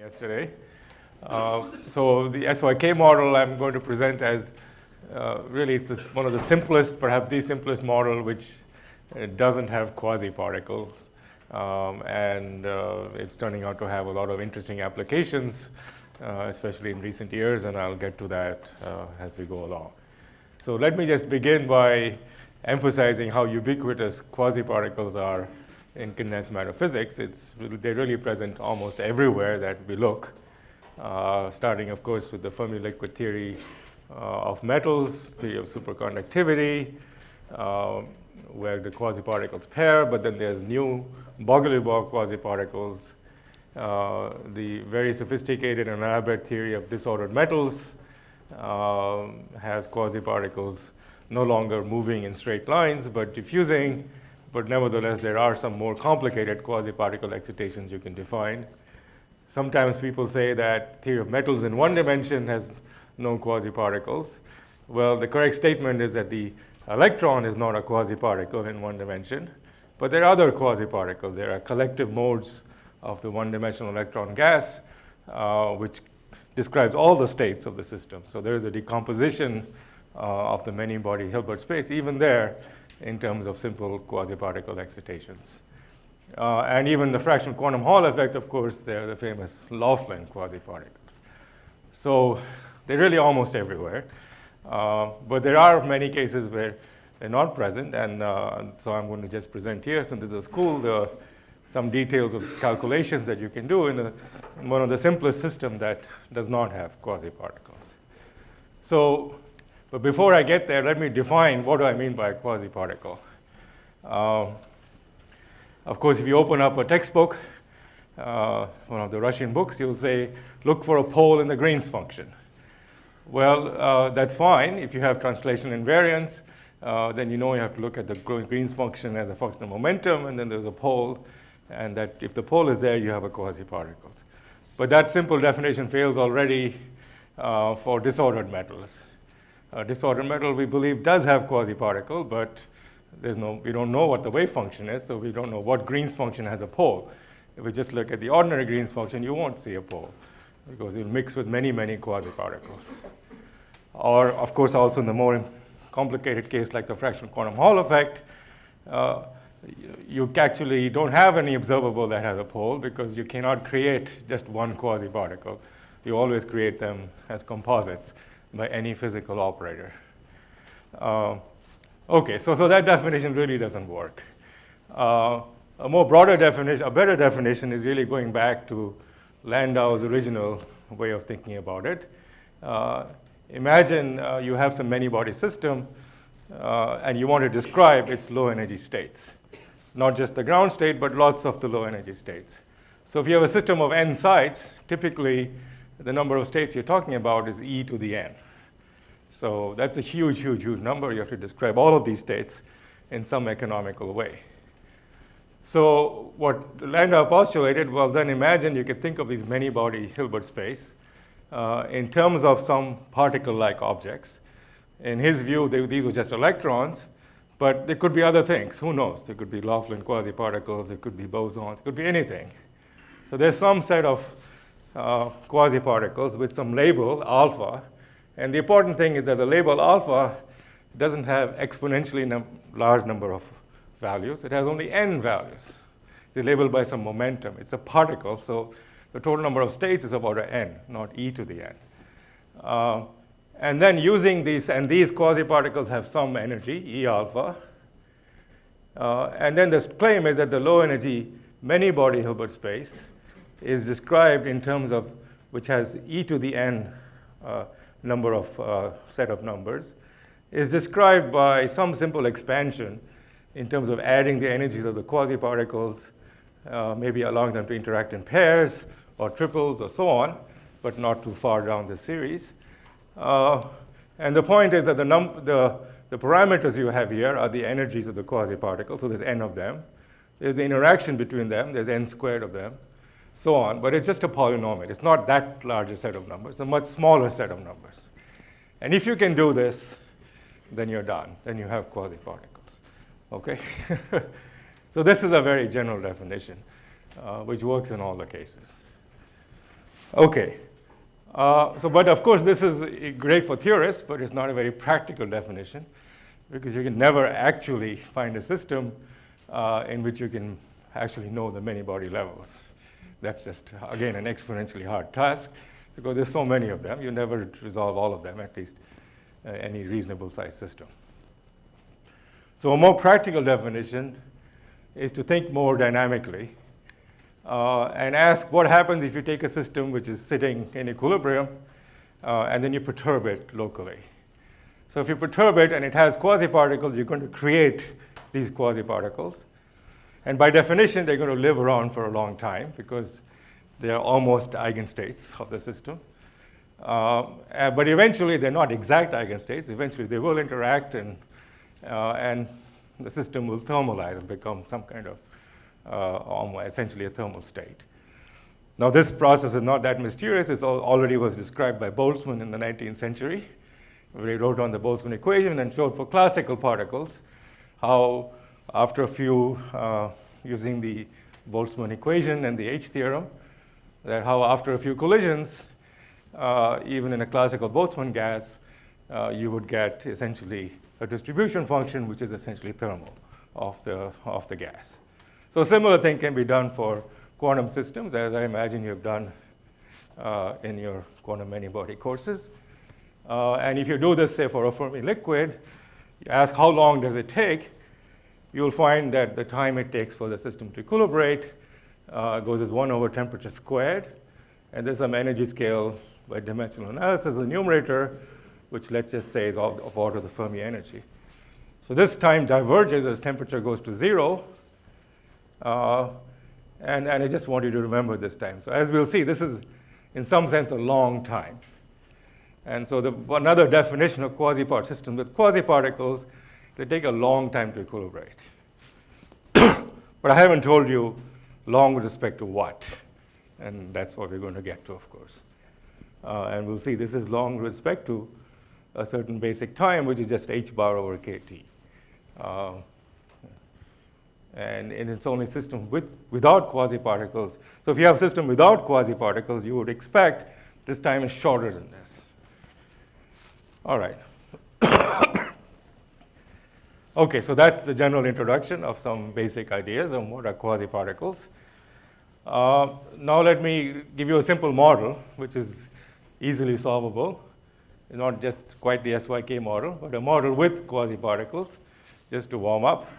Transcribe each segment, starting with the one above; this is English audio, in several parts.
yesterday. So the SYK model I'm going to present as really it's one of the simplest, perhaps the simplest model which doesn't have quasi-particles. And it's turning out to have a lot of interesting applications, especially in recent years, and I'll get to that as we go along. So let me just begin by emphasizing how ubiquitous quasi-particles are in condensed matter physics. They're really present almost everywhere that we look, starting, of course, with the Fermi liquid theory of metals, theory of superconductivity, where the quasi-particles pair, but then there's new Bogly-Borg quasi-particles, the very sophisticated and elaborate theory of disordered metals has quasi-particles no longer moving in straight lines, but diffusing. But nevertheless, there are some more complicated quasi-particle excitations you can define. Sometimes people say that theory of metals in one dimension has no quasi-particles. Well, the correct statement is that the electron is not a quasi-particle in one dimension, but there are other quasi-particles. There are collective modes of the one-dimensional electron gas, which describes all the states of the system. So there is a decomposition of the many-body Hilbert space, even there, in terms of simple quasi-particle excitations. And even the fractional quantum Hall effect, of course, they're the famous Laughlin quasi-particles. So they're really almost everywhere. But there are many cases where they're not present, and so I'm going to just present here, since this is a school, some details of calculations that you can do in one of the simplest systems that does not have quasi-particles. So, but before I get there, let me define what do I mean by a quasi-particle. Of course, if you open up a textbook, one of the Russian books, you'll say, look for a pole in the Green's function. Well, that's fine. If you have translation invariance, then you know you have to look at the Green's function as a function of momentum, and then there's a pole, and that if the pole is there, you have a quasi-particles. But that simple definition fails already for disordered metals. Disordered metal, we believe, does have quasi-particle, but we don't know what the wave function is, so we don't know what Green's function has a pole. If we just look at the ordinary Green's function, you won't see a pole, because it'll mix with many, many quasi-particles. Or, of course, also in the more complicated case, like the fractional quantum Hall effect, you actually don't have any observable that has a pole, because you cannot create just one quasi-particle. You always create them as composites by any physical operator. Okay, so that definition really doesn't work. A more broader definition, a better definition, is really going back to Landau's original way of thinking about it. Imagine you have some many-body system, and you want to describe its low-energy states. Not just the ground state, but lots of the low-energy states. So if you have a system of n sites, typically the number of states you're talking about is e to the n. So that's a huge, huge, huge number. You have to describe all of these states in some economical way. So what Landau postulated, well, then imagine you could think of these many-body Hilbert space in terms of some particle-like objects. In his view, these were just electrons, but there could be other things. Who knows? There could be Laughlin quasi-particles. There could be bosons. It could be anything. So there's some set of quasi-particles with some label, alpha. And the important thing is that the label alpha doesn't have exponentially large number of values. It has only n values. It's labeled by some momentum. It's a particle, so the total number of states is about n, not e to the n. And then using these, and these quasi-particles have some energy, E alpha. And then the claim is that the low-energy many-body Hilbert space is described in terms of, which has e to the n number of set of numbers, is described by some simple expansion in terms of adding the energies of the quasi-particles, maybe allowing them to interact in pairs or triples or so on, but not too far down the series. And the point is that the parameters you have here are the energies of the quasi-particles, so there's n of them. There's the interaction between them, there's n squared of them, so on, but it's just a polynomial. It's not that large a set of numbers, it's a much smaller set of numbers. And if you can do this, then you're done. Then you have quasi-particles, okay? So this is a very general definition, which works in all the cases. Okay. But of course, this is great for theorists, but it's not a very practical definition because you can never actually find a system in which you can actually know the many-body levels. That's just, again, an exponentially hard task because there's so many of them. You never resolve all of them, at least any reasonable size system. So a more practical definition is to think more dynamically and ask what happens if you take a system which is sitting in equilibrium and then you perturb it locally. So if you perturb it and it has quasiparticles, you're going to create these quasiparticles. And by definition, they're going to live around for a long time because they are almost eigenstates of the system. But eventually, they're not exact eigenstates. Eventually, they will interact and the system will thermalize and become some kind of essentially a thermal state. Now, this process is not that mysterious. It already was described by Boltzmann in the 19th century, where he wrote on the Boltzmann equation and showed for classical particles how after a few, using the Boltzmann equation and the H theorem, that how after a few collisions, even in a classical Boltzmann gas, you would get essentially a distribution function which is essentially thermal of the gas. So a similar thing can be done for quantum systems, as I imagine you've done in your quantum many-body courses. And if you do this, say, for a Fermi liquid, you ask how long does it take, you'll find that the time it takes for the system to equilibrate goes as 1 over temperature squared. And there's some energy scale by dimensional analysis in the numerator, which let's just say is of order of the Fermi energy. So this time diverges as temperature goes to 0. And I just want you to remember this time. So as we'll see, this is, in some sense, a long time. And so another definition of quasipart systems with quasiparticles, they take a long time to equilibrate. But I haven't told you long with respect to what. And that's what we're going to get to, of course. And we'll see this is long with respect to a certain basic time, which is just h bar over kt. And in its only system without quasiparticles. So if you have a system without quasiparticles, you would expect this time is shorter than this. All right. Okay, so that's the general introduction of some basic ideas on what are quasiparticles. Now let me give you a simple model, which is easily solvable. It's not just quite the SYK model, but a model with quasiparticles, just to warm up.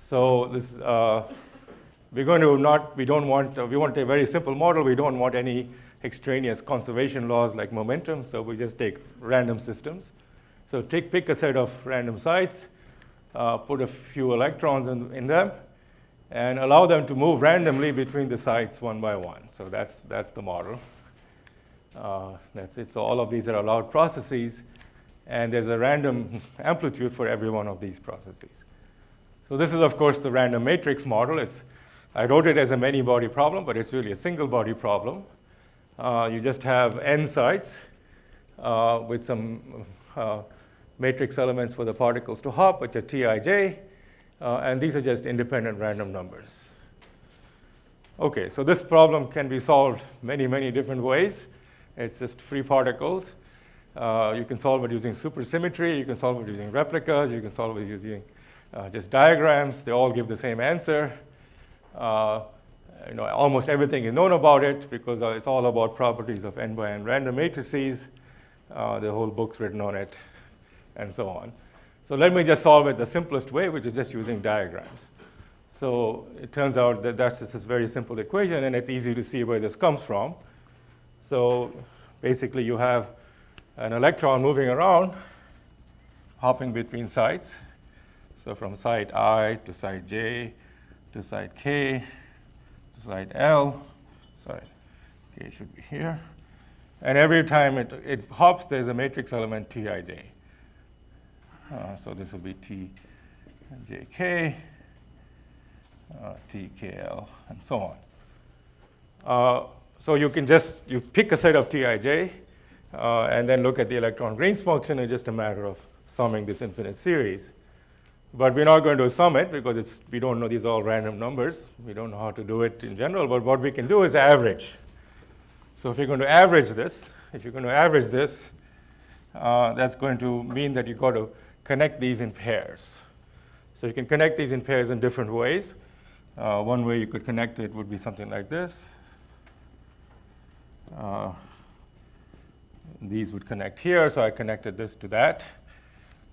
So this, we want a very simple model. We don't want any extraneous conservation laws like momentum, so we just take random systems. So pick a set of random sites, put a few electrons in them, and allow them to move randomly between the sites one by one. So that's the model. That's it. So all of these are allowed processes, and there's a random amplitude for every one of these processes. So this is, of course, the random matrix model. I wrote it as a many-body problem, but it's really a single-body problem. You just have n sites with some matrix elements for the particles to hop, which are Tij, and these are just independent random numbers. Okay, so this problem can be solved many, many different ways. It's just free particles. You can solve it using supersymmetry. You can solve it using replicas. You can solve it using just diagrams. They all give the same answer. Almost everything is known about it because it's all about properties of n by n random matrices. The whole book's written on it, and so on. So let me just solve it the simplest way, which is just using diagrams. So it turns out that that's just this very simple equation, and it's easy to see where this comes from. So basically, you have an electron moving around, hopping between sites. So from site I to site J to site K to site L. Sorry, K should be here. And every time it hops, there's a matrix element Tij. So this will be Tjk, Tkl, and so on. So you can you pick a set of Tij, and then look at the electron Green's function. It's just a matter of summing this infinite series. But we're not going to sum it because we don't know these are all random numbers. We don't know how to do it in general. But what we can do is average. So if you're going to average this, that's going to mean that you've got to connect these in pairs. So you can connect these in pairs in different ways. One way you could connect it would be something like this. These would connect here, so I connected this to that.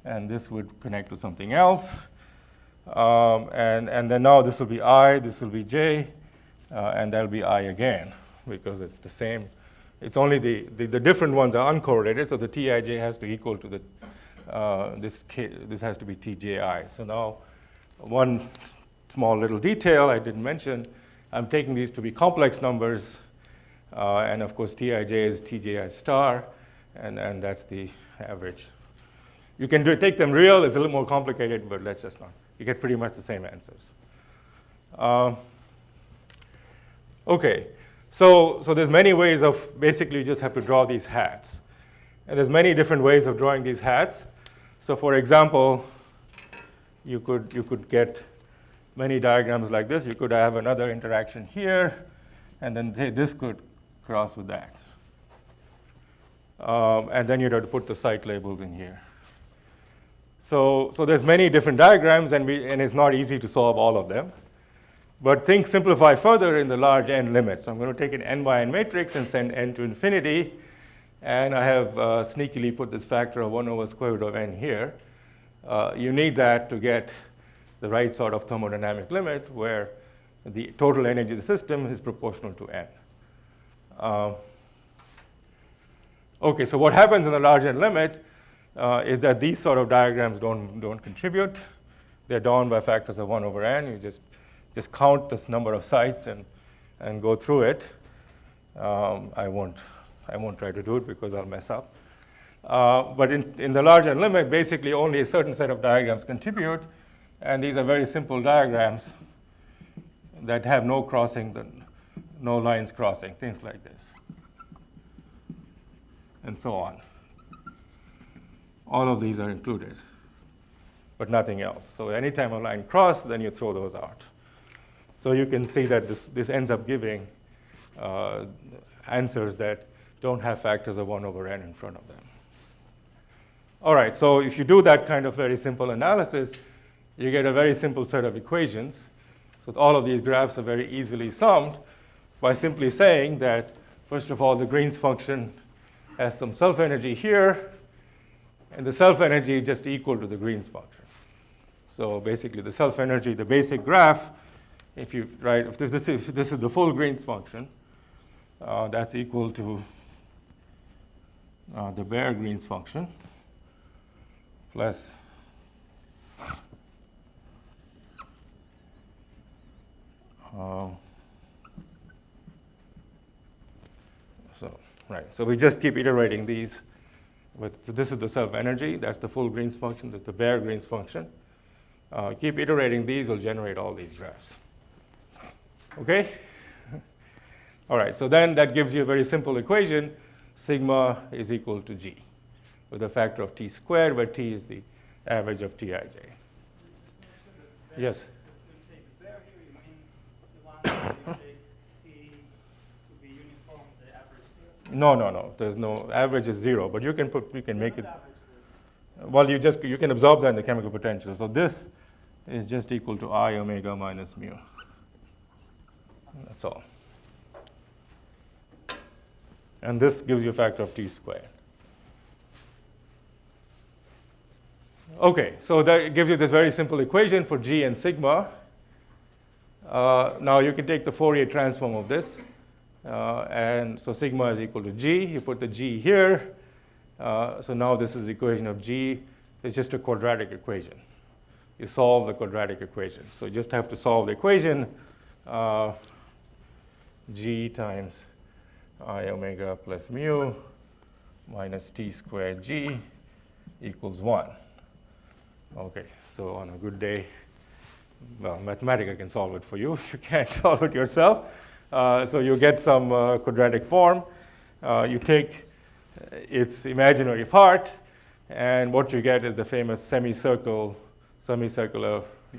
And this would connect to something else. And then now this will be I, this will be J, and that'll be I again, because it's the same. It's only the different ones are uncorrelated, so the Tij has to equal to the, this has to be Tji. So now one small little detail I didn't mention, I'm taking these to be complex numbers, and of course Tij is Tji star, and that's the average. You can take them real, it's a little more complicated, but let's just not. You get pretty much the same answers. Okay, so there's many ways of, basically you just have to draw these hats. And there's many different ways of drawing these hats. So for example, you could get many diagrams like this. You could have another interaction here, and then say this could cross with that. And then you'd have to put the SYK labels in here. So there's many different diagrams, and it's not easy to solve all of them. But things simplify further in the large n limit. So I'm going to take an n by n matrix and send n to infinity. And I have sneakily put this factor of 1 over square root of n here. You need that to get the right sort of thermodynamic limit where the total energy of the system is proportional to n. Okay, so what happens in the large n limit is that these sort of diagrams don't contribute. They're drawn by factors of 1 over n. You just count this number of sites and go through it. I won't try to do it because I'll mess up. But in the large n limit, basically only a certain set of diagrams contribute, and these are very simple diagrams that have no crossing, no lines crossing, things like this, and so on. All of these are included, but nothing else. So anytime a line crosses, then you throw those out. So you can see that this ends up giving answers that don't have factors of 1 over n in front of them. All right, so if you do that kind of very simple analysis, you get a very simple set of equations. So all of these graphs are very easily summed by simply saying that, first of all, the Green's function has some self-energy here, and the self-energy is just equal to the Green's function. So basically, the self-energy, the basic graph, if this is the full Green's function, that's equal to the bare Green's function plus so we just keep iterating these. So this is the self-energy, that's the full Green's function, that's the bare Green's function. Keep iterating these, will generate all these graphs. Okay? All right, so then that gives you a very simple equation. Sigma is equal to G with a factor of t squared, where t is the average of Tij. Yes? When you take the bare here, you mean the one where you take t to be uniform, the average? No. There's no average is 0, but you can make it. Well, you can absorb that in the chemical potential. So this is just equal to I omega minus mu. That's all. And this gives you a factor of t squared. Okay, so that gives you this very simple equation for G and sigma. Now you can take the Fourier transform of this. And so sigma is equal to G. You put the G here. So now this is the equation of G. It's just a quadratic equation. You solve the quadratic equation. So you just have to solve the equation. G times I omega plus mu minus t squared G equals 1. Okay, so on a good day, well, Mathematica can solve it for you if you can't solve it yourself. So you get some quadratic form. You take its imaginary part, and what you get is the famous semicircular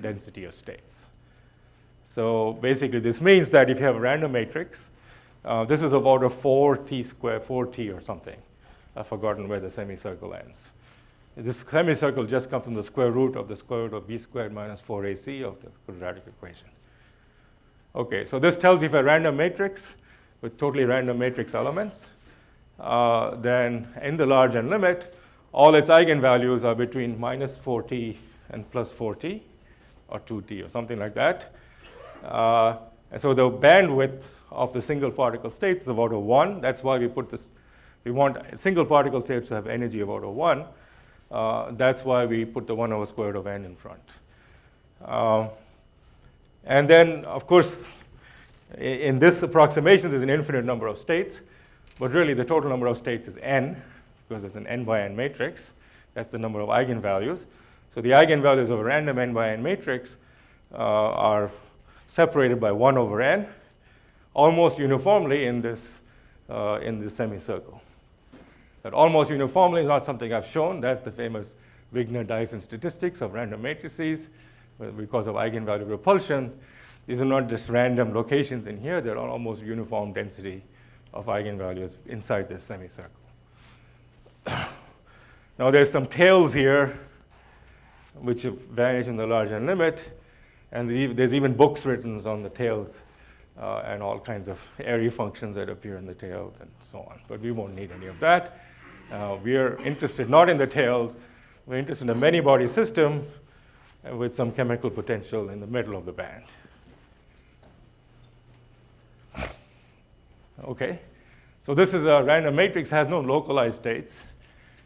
density of states. So basically, this means that if you have a random matrix, This is about a 4t squared, 4t or something. I've forgotten where the semicircle ends. This semicircle just comes from the square root of b squared minus 4ac of the quadratic equation. Okay, so this tells you if a random matrix with totally random matrix elements, then in the large n limit, all its eigenvalues are between minus 4t and plus 4t, or 2t, or something like that. And so the bandwidth of the single particle states is about a 1. That's why we put this. We want single particle states to have energy about a 1. That's why we put the 1 over square root of n in front. And then, of course, in this approximation, there's an infinite number of states. But really, the total number of states is n, because it's an n by n matrix. That's the number of eigenvalues. So the eigenvalues of a random n by n matrix are separated by 1 over n, almost uniformly in this semicircle. But almost uniformly is not something I've shown. That's the famous Wigner-Dyson statistics of random matrices. Because of eigenvalue repulsion, these are not just random locations in here. They're almost uniform density of eigenvalues inside this semicircle. Now there's some tails here which vanish in the large n limit. And there's even books written on the tails and all kinds of airy functions that appear in the tails and so on. But we won't need any of that. We are interested not in the tails. We're interested in a many-body system with some chemical potential in the middle of the band. Okay, so this is a random matrix, has no localized states.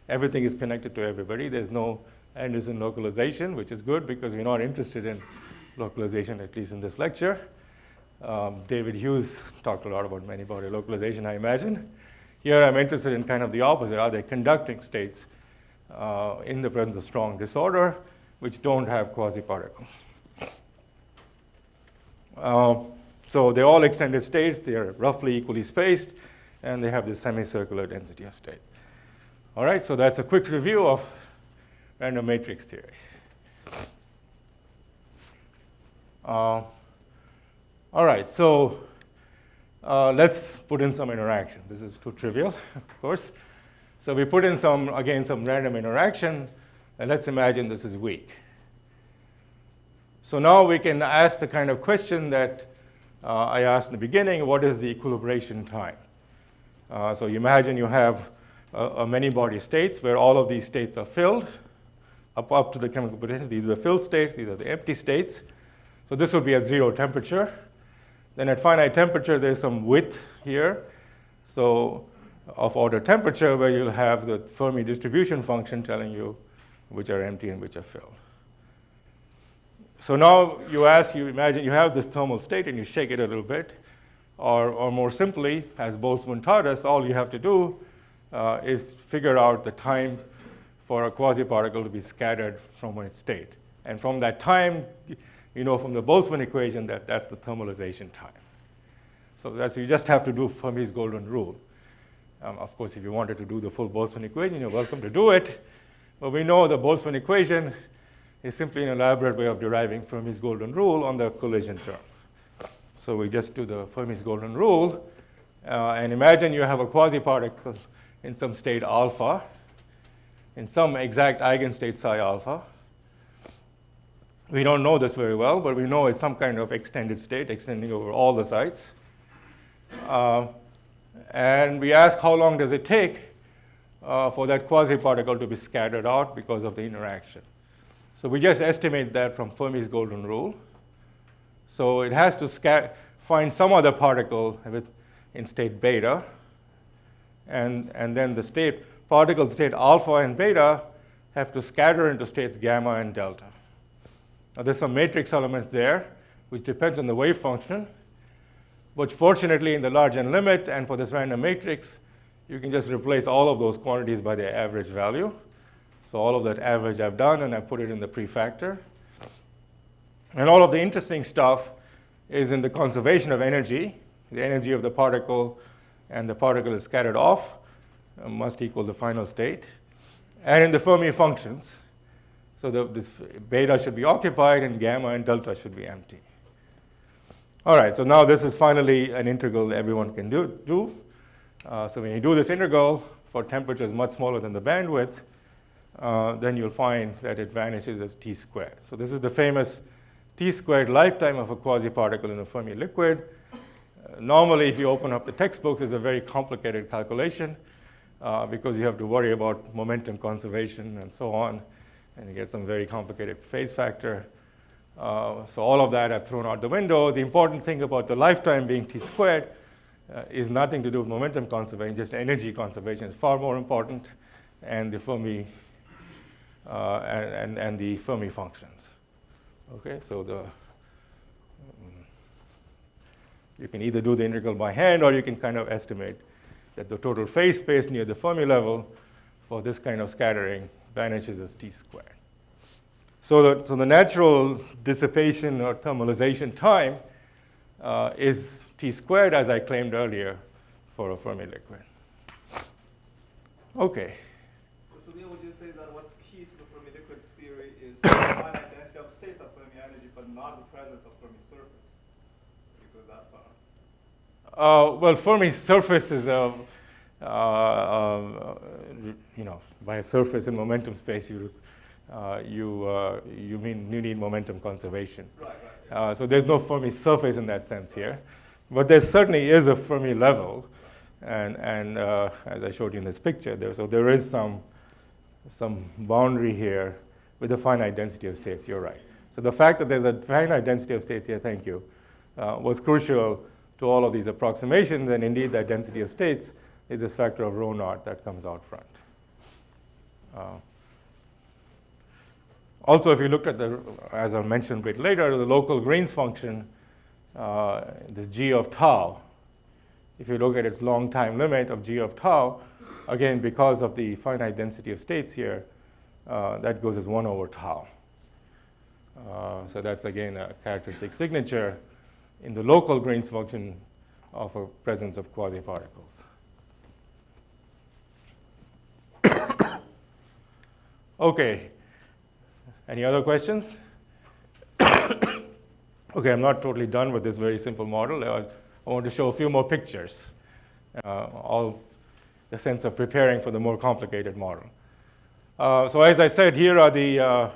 Everything is connected to everybody. There's no Anderson localization, which is good because we're not interested in localization, at least in this lecture. David Hughes talked a lot about many-body localization, I imagine. Here I'm interested in kind of the opposite. Are they conducting states in the presence of strong disorder, which don't have quasiparticles? So they're all extended states. They're roughly equally spaced, and they have this semicircular density of state. All right, so that's a quick review of random matrix theory. All right, so let's put in some interaction. This is too trivial, of course. So we put in some random interaction, and let's imagine this is weak. So now we can ask the kind of question that I asked in the beginning: what is the equilibration time? So you imagine you have many-body states where all of these states are filled up to the chemical potential. These are the filled states. These are the empty states. So this would be at 0 temperature. Then at finite temperature, there's some width here, so of order temperature, where you'll have the Fermi distribution function telling you which are empty and which are filled. So now you imagine you have this thermal state and you shake it a little bit, or more simply, as Boltzmann taught us, all you have to do is figure out the time for a quasiparticle to be scattered from its state. And from that time, you know from the Boltzmann equation that that's the thermalization time. So you just have to do Fermi's golden rule. Of course, if you wanted to do the full Boltzmann equation, you're welcome to do it. But we know the Boltzmann equation is simply an elaborate way of deriving Fermi's golden rule on the collision term. So we just do the Fermi's golden rule. And imagine you have a quasiparticle in some state alpha, in some exact eigenstate psi alpha. We don't know this very well, but we know it's some kind of extended state, extending over all the sites. And we ask how long does it take for that quasiparticle to be scattered out because of the interaction. So we just estimate that from Fermi's golden rule. So it has to find some other particle in state beta, and then the particle state alpha and beta have to scatter into states gamma and delta. Now there's some matrix elements there, which depends on the wave function. But fortunately, in the large n limit and for this random matrix, you can just replace all of those quantities by their average value. So all of that average I've done, and I put it in the prefactor. And all of the interesting stuff is in the conservation of energy. The energy of the particle and the particle is scattered off must equal the final state. And in the Fermi functions. So this beta should be occupied, and gamma and delta should be empty. All right, so now this is finally an integral that everyone can do. So when you do this integral for temperatures much smaller than the bandwidth, then you'll find that it vanishes as t squared. So this is the famous t squared lifetime of a quasiparticle in a Fermi liquid. Normally, if you open up the textbooks, it's a very complicated calculation because you have to worry about momentum conservation and so on, and you get some very complicated phase factor. So all of that I've thrown out the window. The important thing about the lifetime being t squared is nothing to do with momentum conservation, just energy conservation is far more important, and the Fermi and the Fermi functions. Okay, so you can either do the integral by hand, or you can kind of estimate that the total phase space near the Fermi level for this kind of scattering vanishes as t squared. So the natural dissipation or thermalization time is t squared, as I claimed earlier, for a Fermi liquid. Okay. So Subir, would you say that what's key to the Fermi liquid theory is the finite density of states of Fermi energy, but not the presence of Fermi surface? If you go that far. Well, Fermi surface is by a surface in momentum space, you need momentum conservation. Right. So there's no Fermi surface in that sense here, but there certainly is a Fermi level, and as I showed you in this picture, there is some boundary here with a finite density of states. You're right. So the fact that there's a finite density of states here, thank you, was crucial to all of these approximations, and indeed that density of states is this factor of rho naught that comes out front. Also, if you looked at as I'll mention a bit later, the local Green's function, this g of tau, if you look at its long time limit of g of tau, again, because of the finite density of states here, that goes as 1 over tau. So that's, again, a characteristic signature in the local Green's function of a presence of quasiparticles. Okay. Any other questions? Okay, I'm not totally done with this very simple model. I want to show a few more pictures, all the sense of preparing for the more complicated model. So as I said, here are the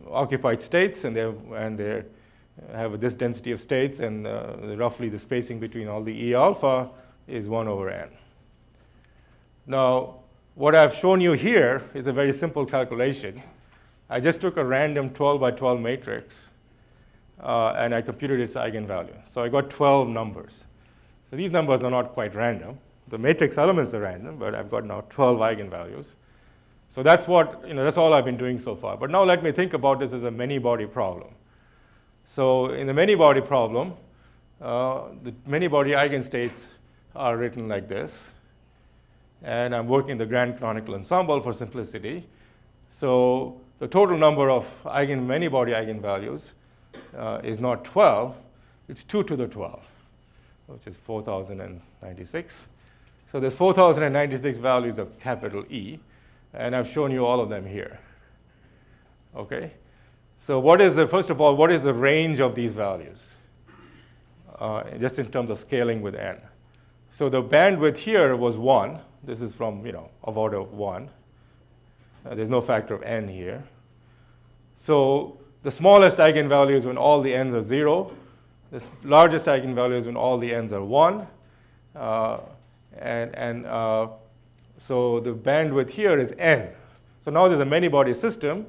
occupied states, and they have this density of states, and roughly the spacing between all the E alpha is 1 over n. Now, what I've shown you here is a very simple calculation. I just took a random 12 by 12 matrix, and I computed its eigenvalue. So I got 12 numbers. So these numbers are not quite random. The matrix elements are random, but I've got now 12 eigenvalues. So that's that's all I've been doing so far. But now let me think about this as a many-body problem. So in the many-body problem, the many-body eigenstates are written like this. And I'm working the grand canonical ensemble for simplicity. So the total number of many-body eigenvalues is not 12, it's 2 to the 12, which is 4,096. So there's 4,096 values of capital E, and I've shown you all of them here. Okay? So first of all, what is the range of these values? Just in terms of scaling with n. So the bandwidth here was 1. This is from, of order 1. There's no factor of n here. So the smallest eigenvalue is when all the n's are 0. The largest eigenvalue is when all the n's are 1. So the bandwidth here is n. So now there's a many-body system,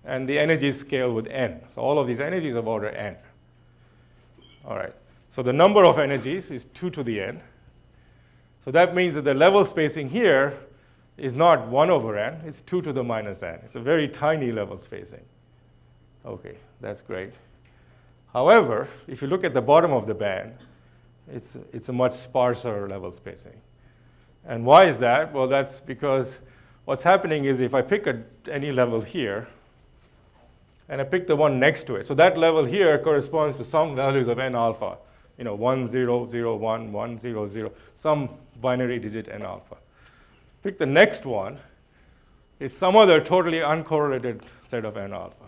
and the energies scale with n. So all of these energies of order n. All right. So the number of energies is 2 to the n. So that means that the level spacing here is not 1 over n, it's 2 to the minus n. It's a very tiny level spacing. Okay, that's great. However, if you look at the bottom of the band, it's a much sparser level spacing. And why is that? Well, that's because what's happening is if I pick any level here, and I pick the one next to it, so that level here corresponds to some values of n alpha, 1, 0, 0, 1, 1, 0, 0, some binary digit n alpha. Pick the next one, it's some other totally uncorrelated set of n alpha,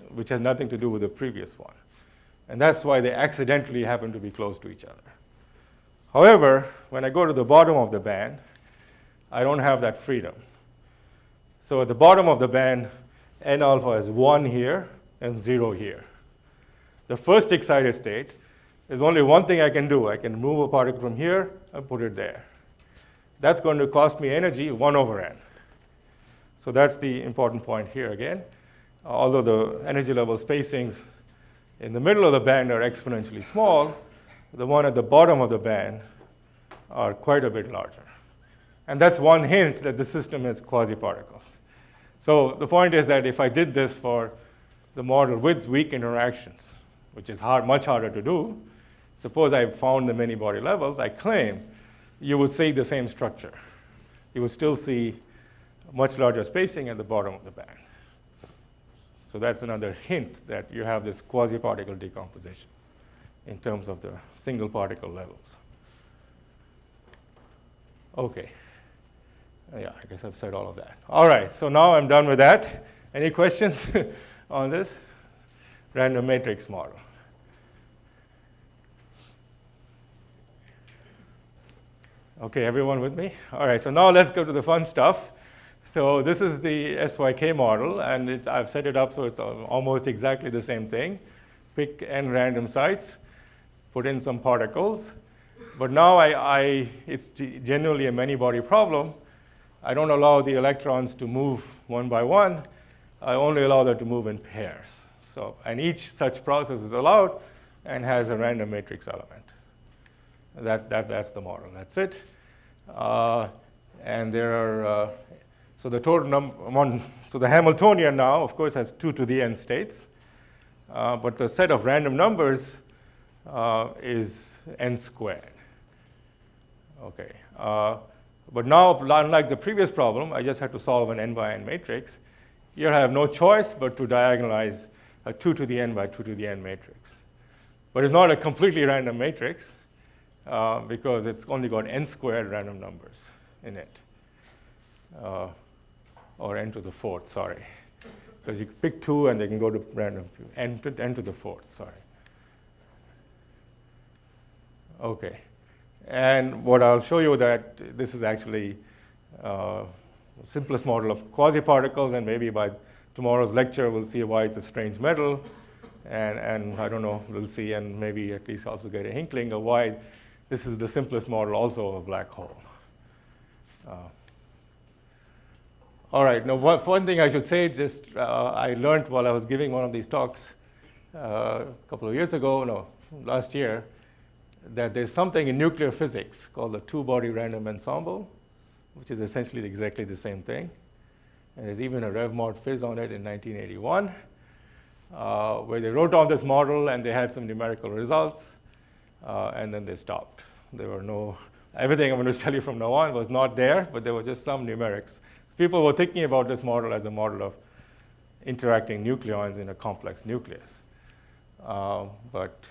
which has nothing to do with the previous one. And that's why they accidentally happen to be close to each other. However, when I go to the bottom of the band, I don't have that freedom. So at the bottom of the band, n alpha is 1 here and 0 here. The first excited state, there's only one thing I can do. I can move a particle from here and put it there. That's going to cost me energy 1 over n. So that's the important point here again. Although the energy level spacings in the middle of the band are exponentially small, the one at the bottom of the band are quite a bit larger. And that's one hint that the system has quasiparticles. So the point is that if I did this for the model with weak interactions, which is much harder to do, suppose I found the many body levels, I claim you would see the same structure. You would still see much larger spacing at the bottom of the band. So that's another hint that you have this quasi-particle decomposition in terms of the single particle levels. Okay. Yeah, I guess I've said all of that. All right, so now I'm done with that. Any questions on this random matrix model? Okay, everyone with me? All right, so now let's go to the fun stuff. So this is the SYK model, and I've set it up so it's almost exactly the same thing. Pick n random sites, put in some particles. But now it's generally a many-body problem. I don't allow the electrons to move one by one. I only allow them to move in pairs. So, and each such process is allowed and has a random matrix element. That's the model. That's it. And there are, so the total number, so the Hamiltonian now, of course, has 2 to the n states. But the set of random numbers is n squared. Okay. But now, unlike the previous problem, I just had to solve an n by n matrix. Here I have no choice but to diagonalize a 2 to the n by 2 to the n matrix. But it's not a completely random matrix because it's only got n squared random numbers in it. Or n to the 4th, sorry. Because you pick 2 and they can go to random, n to the 4th, sorry. Okay. And what I'll show you that this is actually simplest model of quasiparticles, and maybe by tomorrow's lecture we'll see why it's a strange metal, and I don't know, we'll see, and maybe at least also get a inkling of why this is the simplest model also of a black hole. All right, now one thing I should say, just I learned while I was giving one of these talks a couple of years ago, no, last year, that there's something in nuclear physics called the two-body random ensemble, which is essentially exactly the same thing. And there's even a Rev Mod Phys on it in 1981, where they wrote down this model and they had some numerical results, and then they stopped. There were no, everything I'm going to tell you from now on was not there, but there were just some numerics. People were thinking about this model as a model of interacting nucleons in a complex nucleus. But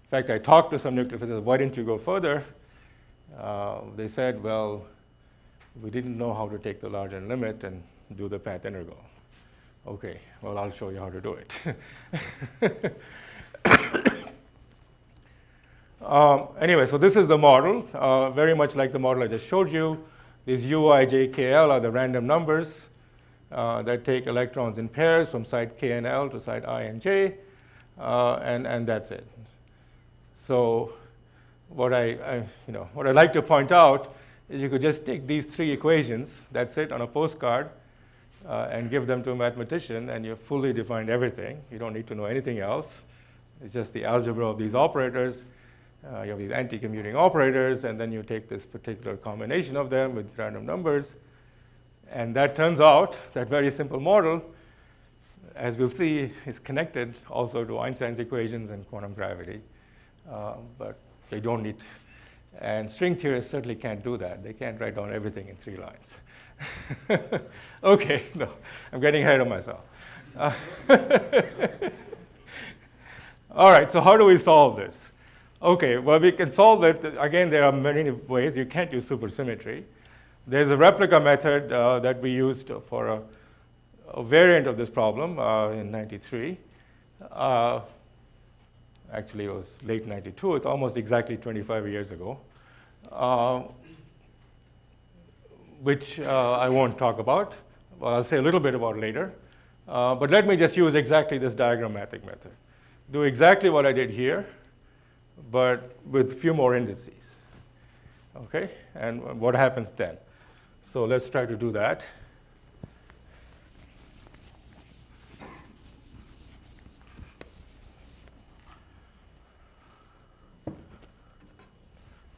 in fact, I talked to some nuclear physicists, why didn't you go further? They said, well, we didn't know how to take the large n limit and do the path integral. Okay, well, I'll show you how to do it. Anyway, so this is the model, very much like the model I just showed you. These u, I, j, k, l are the random numbers that take electrons in pairs from site k and l to site I and j, and that's it. So what I'd like to point out is you could just take these 3 equations, that's it, on a postcard, and give them to a mathematician, and you've fully defined everything. You don't need to know anything else. It's just the algebra of these operators. You have these anti-commuting operators, and then you take this particular combination of them with random numbers. And that turns out, that very simple model, as we'll see, is connected also to Einstein's equations and quantum gravity. But they don't need, and string theorists certainly can't do that. They can't write down everything in 3 lines. Okay, no, I'm getting ahead of myself. All right, so how do we solve this? Okay, well, we can solve it. Again, there are many ways. You can't use supersymmetry. There's a replica method that we used for a variant of this problem in '93. Actually, it was late 92. It's almost exactly 25 years ago, which I won't talk about. Well, I'll say a little bit about later. But let me just use exactly this diagrammatic method. Do exactly what I did here, but with a few more indices. Okay? And what happens then? So let's try to do that.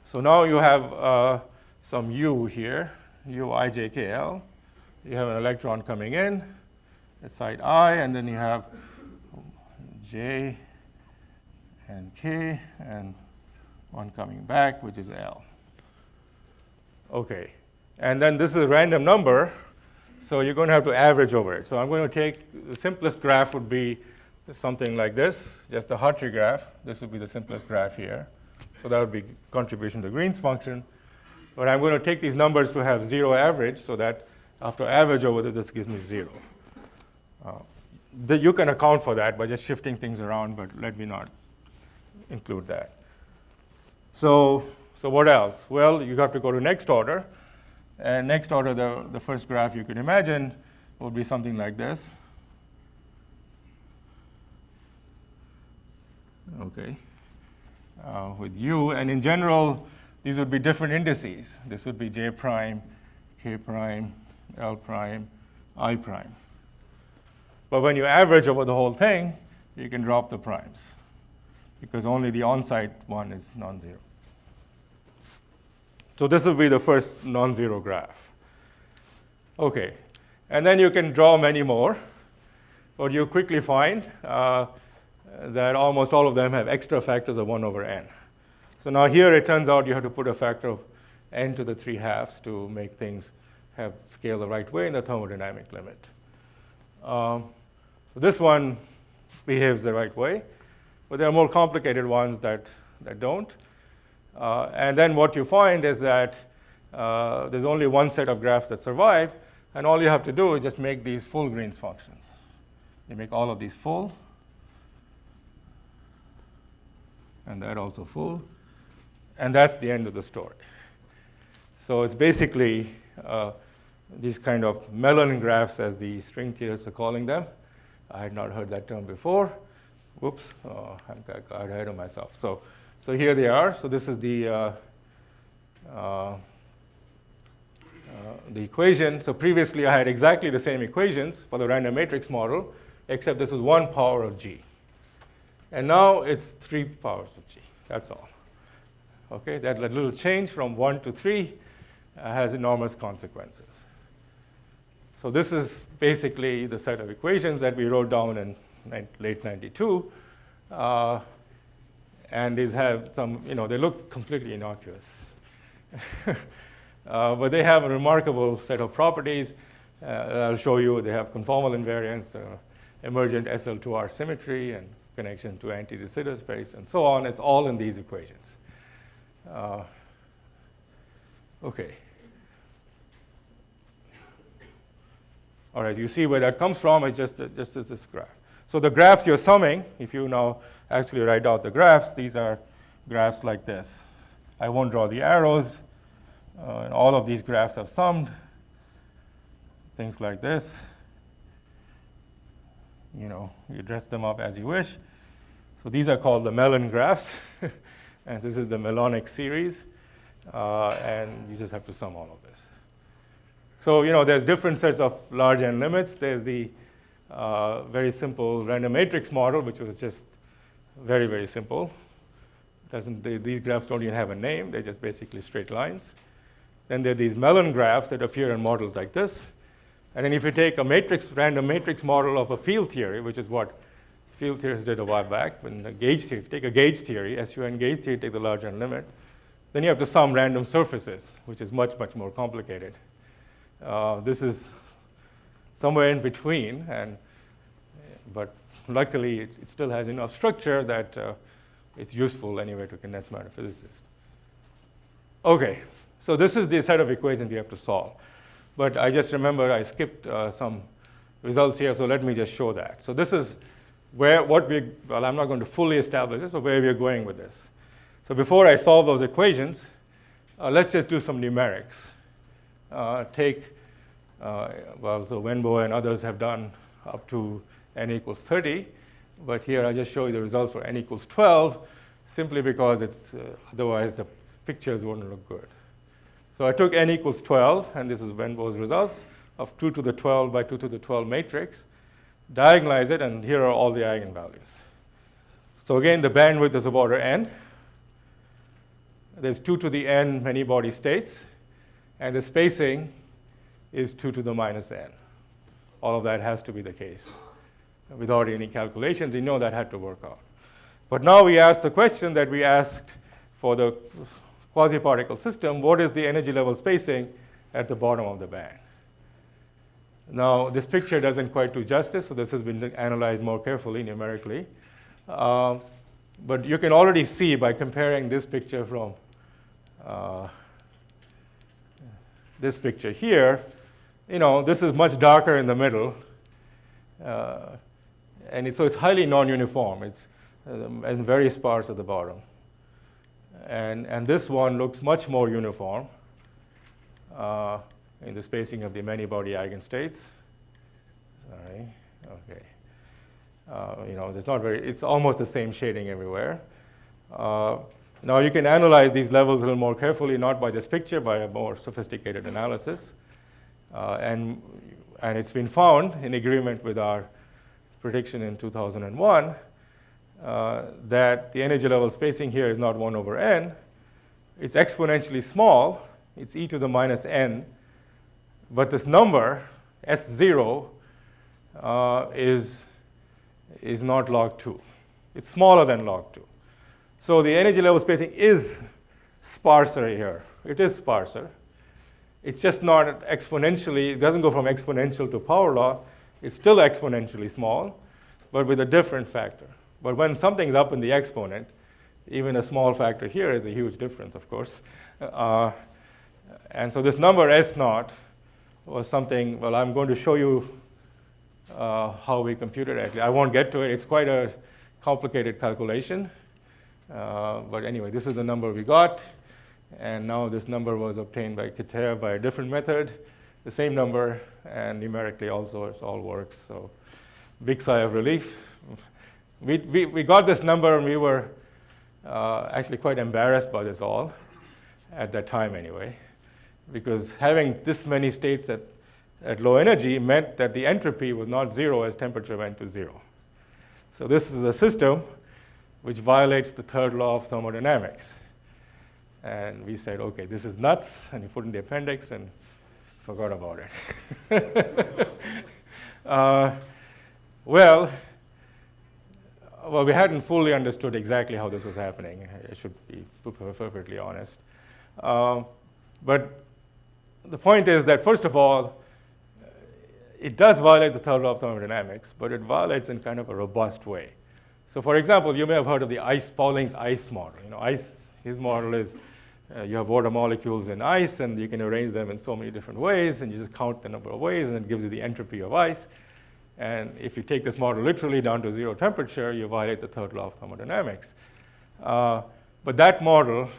So now you have some U here, U, I, J, K, L. You have an electron coming in at site I, and then you have J and K, and one coming back, which is L. Okay, and then this is a random number, so you're going to have to average over it. So I'm going to take, the simplest graph would be something like this, just the Hartree graph. This would be the simplest graph here. So that would be contribution to the Green's function. But I'm going to take these numbers to have zero average, so that after average over this gives me 0. You can account for that by just shifting things around, but let me not include that. So what else? Well, you have to go to next order. And next order, the first graph you can imagine would be something like this. Okay. With U, and in general, these would be different indices. This would be J prime, K prime, L prime, I prime. But when you average over the whole thing, you can drop the primes, because only the on-site one is non-zero. So this will be the first non-zero graph. Okay, and then you can draw many more, but you quickly find that almost all of them have extra factors of 1 over n. So now here it turns out you have to put a factor of n to the 3/2 to make things have scale the right way in the thermodynamic limit. So this one behaves the right way, but there are more complicated ones that don't. And then what you find is that there's only one set of graphs that survive, and all you have to do is just make these full Green's functions. You make all of these full, and that also full, and that's the end of the story. So it's basically these kind of melon graphs, as the string theorists are calling them. I had not heard that term before. Whoops, I got ahead of myself. So here they are. So this is the equation. So previously I had exactly the same equations for the random matrix model, except this is 1 power of G. And now it's 3 powers of G. That's all. Okay, that little change from 1 to 3 has enormous consequences. So this is basically the set of equations that we wrote down in late 92. And these have some, they look completely innocuous. But they have a remarkable set of properties. I'll show you. They have conformal invariance, emergent SL2R symmetry, and connection to anti-de Sitter space, and so on. It's all in these equations. Okay. All right, you see where that comes from. It's just this graph. So the graphs you're summing, if you now actually write out the graphs, these are graphs like this. I won't draw the arrows. And all of these graphs are summed. Things like this. You dress them up as you wish. So these are called the melon graphs. And this is the melonic series. And you just have to sum all of this. So there's different sets of large n limits. There's the very simple random matrix model, which was just very, very simple. These graphs don't even have a name. They're just basically straight lines. Then there are these melon graphs that appear in models like this. And then if you take a random matrix model of a field theory, which is what field theorists did a while back, when the gauge theory, if you take a gauge theory, SUN gauge theory, take the large n limit, then you have to sum random surfaces, which is much, much more complicated. This is somewhere in between, but luckily it still has enough structure that it's useful anyway to condensed matter physicists. Okay, so this is the set of equations we have to solve. But I just remember I skipped some results here, so let me just show that. So this is well, I'm not going to fully establish this, but where we're going with this. So before I solve those equations, let's just do some numerics. So Wenbo and others have done up to n equals 30, but here I just show you the results for n equals 12, simply because otherwise the pictures wouldn't look good. So I took n equals 12, and this is Wenbo's results, of 2 to the 12 by 2 to the 12 matrix, diagonalize it, and here are all the eigenvalues. So again, the bandwidth is of order n. There's 2 to the n many-body states, and the spacing is 2 to the minus n. All of that has to be the case. Without any calculations, you know that had to work out. But now we ask the question that we asked for the quasi-particle system: what is the energy level spacing at the bottom of the band? Now, this picture doesn't quite do justice, so this has been analyzed more carefully numerically. But you can already see by comparing this picture from this picture here, this is much darker in the middle. So it's highly non-uniform. It's and very sparse at the bottom. And this one looks much more uniform in the spacing of the many-body eigenstates. Sorry, okay. It's almost the same shading everywhere. Now you can analyze these levels a little more carefully, not by this picture, by a more sophisticated analysis. And it's been found, in agreement with our prediction in 2001, that the energy level spacing here is not 1 over n. It's exponentially small. It's e to the minus n. But this number, S0, is not log 2. It's smaller than log 2. So the energy level spacing is sparser here. It is sparser. It's just not exponentially, it doesn't go from exponential to power law. It's still exponentially small, but with a different factor. But when something's up in the exponent, even a small factor here is a huge difference, of course. And so this number S0 was something, well, I'm going to show you how we computed it. I won't get to it. It's quite a complicated calculation. But anyway, this is the number we got. And now this number was obtained by Kater by a different method, the same number, and numerically also it all works. So big sigh of relief. We got this number, and we were actually quite embarrassed by this all, at that time anyway, because having this many states at low energy meant that the entropy was not 0 as temperature went to 0. So this is a system which violates the third law of thermodynamics. And we said, OK, this is nuts, and we put in the appendix and forgot about it. Well, we hadn't fully understood exactly how this was happening. I should be perfectly honest. But the point is that, first of all, it does violate the third law of thermodynamics, but it violates in kind of a robust way. So for example, you may have heard of the Pauling's ice model. His model is you have water molecules in ice, and you can arrange them in so many different ways, and you just count the number of ways, and it gives you the entropy of ice. And if you take this model literally down to 0 temperature, you violate the third law of thermodynamics. But that model,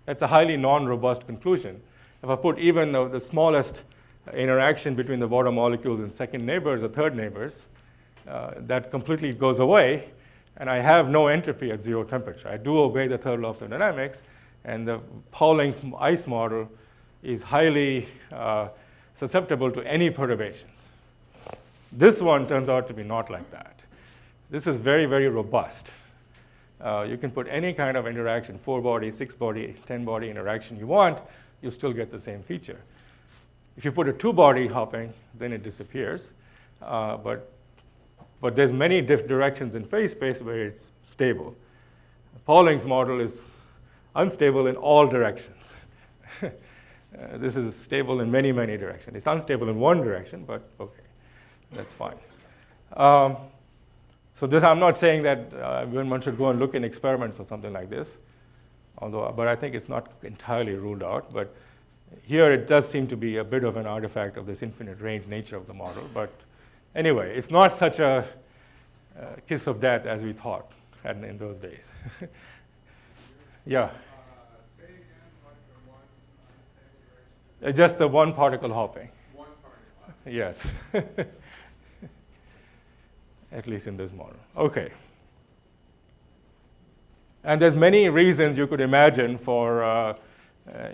that's a highly non-robust conclusion. If I put even the smallest interaction between the water molecules and second neighbors or third neighbors, that completely goes away, and I have no entropy at 0 temperature. I do obey the third law of thermodynamics, and the Pauling's ice model is highly susceptible to any perturbations. This one turns out to be not like that. This is very, very robust. You can put any kind of interaction, 4-body, 6-body, 10-body interaction you want, you still get the same feature. If you put a 2-body hopping, then it disappears. But there's many directions in phase space where it's stable. Pauling's model is unstable in all directions. This is stable in many, many directions. It's unstable in one direction, but OK, that's fine. So this, I'm not saying that one should go and look and experiment for something like this, but I think it's not entirely ruled out. But here it does seem to be a bit of an artifact of this infinite range nature of the model. But anyway, it's not such a kiss of death as we thought in those days. Yeah. Say again what the one unstable direction is. Just the one particle hopping. One particle. Yes. At least in this model. Okay. And there's many reasons you could imagine for,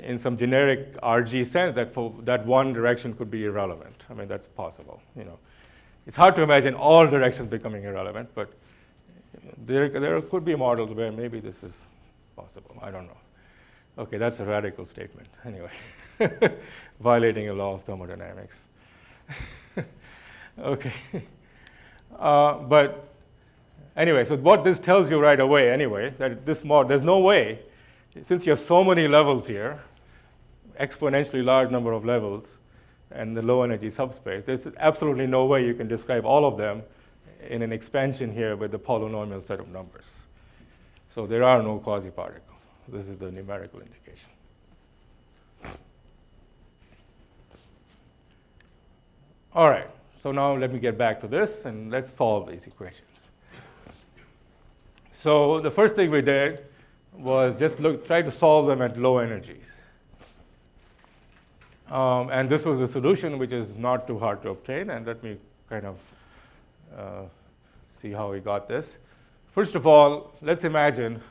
in some generic RG sense, that for that one direction could be irrelevant. I mean, that's possible. It's hard to imagine all directions becoming irrelevant, but there could be models where maybe this is possible. I don't know. Okay, that's a radical statement. Anyway, violating a law of thermodynamics. Okay. But anyway, so what this tells you right away, anyway, that there's no way, since you have so many levels here, exponentially large number of levels, and the low energy subspace, there's absolutely no way you can describe all of them in an expansion here with the polynomial set of numbers. So there are no quasiparticles. This is the numerical indication. All right, so now let me get back to this and let's solve these equations. So the first thing we did was just try to solve them at low energies. And this was a solution which is not too hard to obtain, and let me kind of see how we got this. First of all, let's imagine,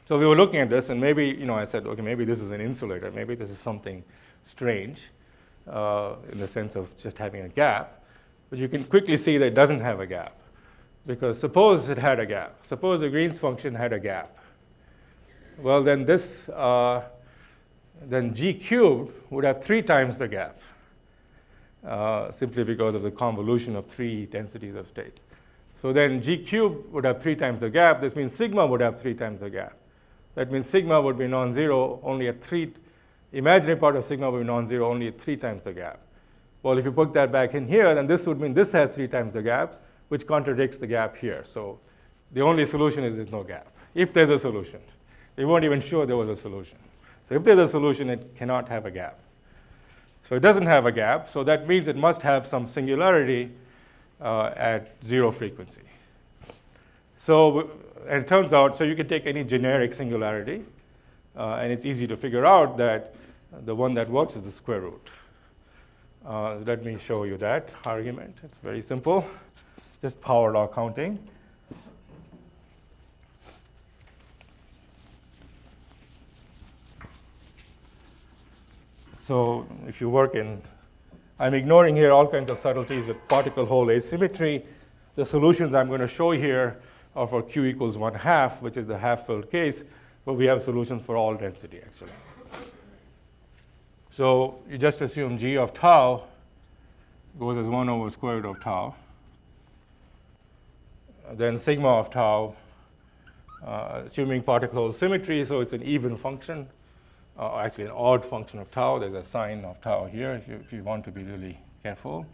so we were looking at this, and maybe, I said, okay, maybe this is an insulator, maybe this is something strange in the sense of just having a gap, but you can quickly see that it doesn't have a gap, because suppose it had a gap. Suppose the Green's function had a gap. Well, then this, then G cubed would have 3 times the gap, simply because of the convolution of 3 densities of states. So then G cubed would have 3 times the gap. This means sigma would have 3 times the gap. That means sigma would be non-zero only at 3, imaginary part of sigma would be non-zero only at 3 times the gap. Well, if you put that back in here, then this would mean this has 3 times the gap, which contradicts the gap here. So the only solution is there's no gap, if there's a solution. We weren't even sure there was a solution. So if there's a solution, it cannot have a gap. So it doesn't have a gap, so that means it must have some singularity at 0 frequency. So and it turns out, so you can take any generic singularity, and it's easy to figure out that the one that works is the square root. Let me show you that argument. It's very simple, just power law counting. So if you work in, I'm ignoring here all kinds of subtleties with particle hole asymmetry. The solutions I'm going to show here are for Q equals 1/2, which is the half-filled case, but we have solutions for all density, actually. So you just assume G of tau goes as 1 over square root of tau. Then sigma of tau, assuming particle hole symmetry, so it's an even function. Actually an odd function of tau. There's a sign of tau here if you want to be really careful.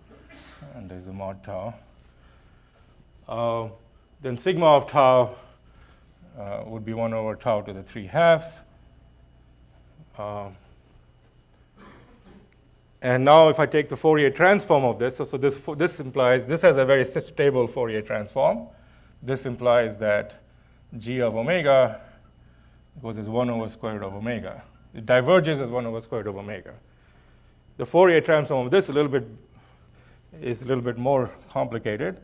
And there's a mod tau. Then sigma of tau would be 1 over tau to the 3/2. And now if I take the Fourier transform of this, so this implies, this has a very stable Fourier transform. This implies that G of omega goes as 1 over square root of omega. It diverges as 1 over square root of omega. The Fourier transform of this is a little bit more complicated.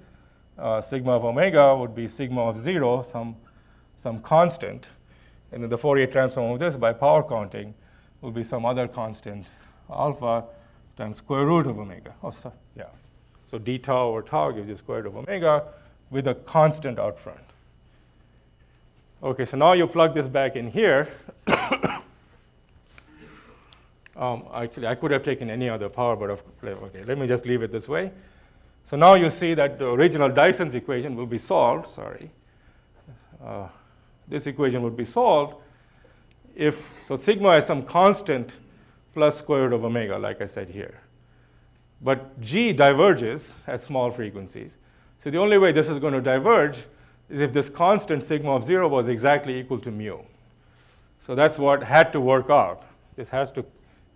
Sigma of omega would be sigma of 0, some constant. And then the Fourier transform of this by power counting will be some other constant, alpha times square root of omega. So d tau over tau gives you square root of omega with a constant out front. Okay, so now you plug this back in here. Actually, I could have taken any other power, but okay, let me just leave it this way. So now you see that the original Dyson's equation will be solved. This equation would be solved if, so sigma is some constant plus square root of omega, like I said here. But G diverges at small frequencies. So the only way this is going to diverge is if this constant sigma of 0 was exactly equal to mu. So that's what had to work out. This has to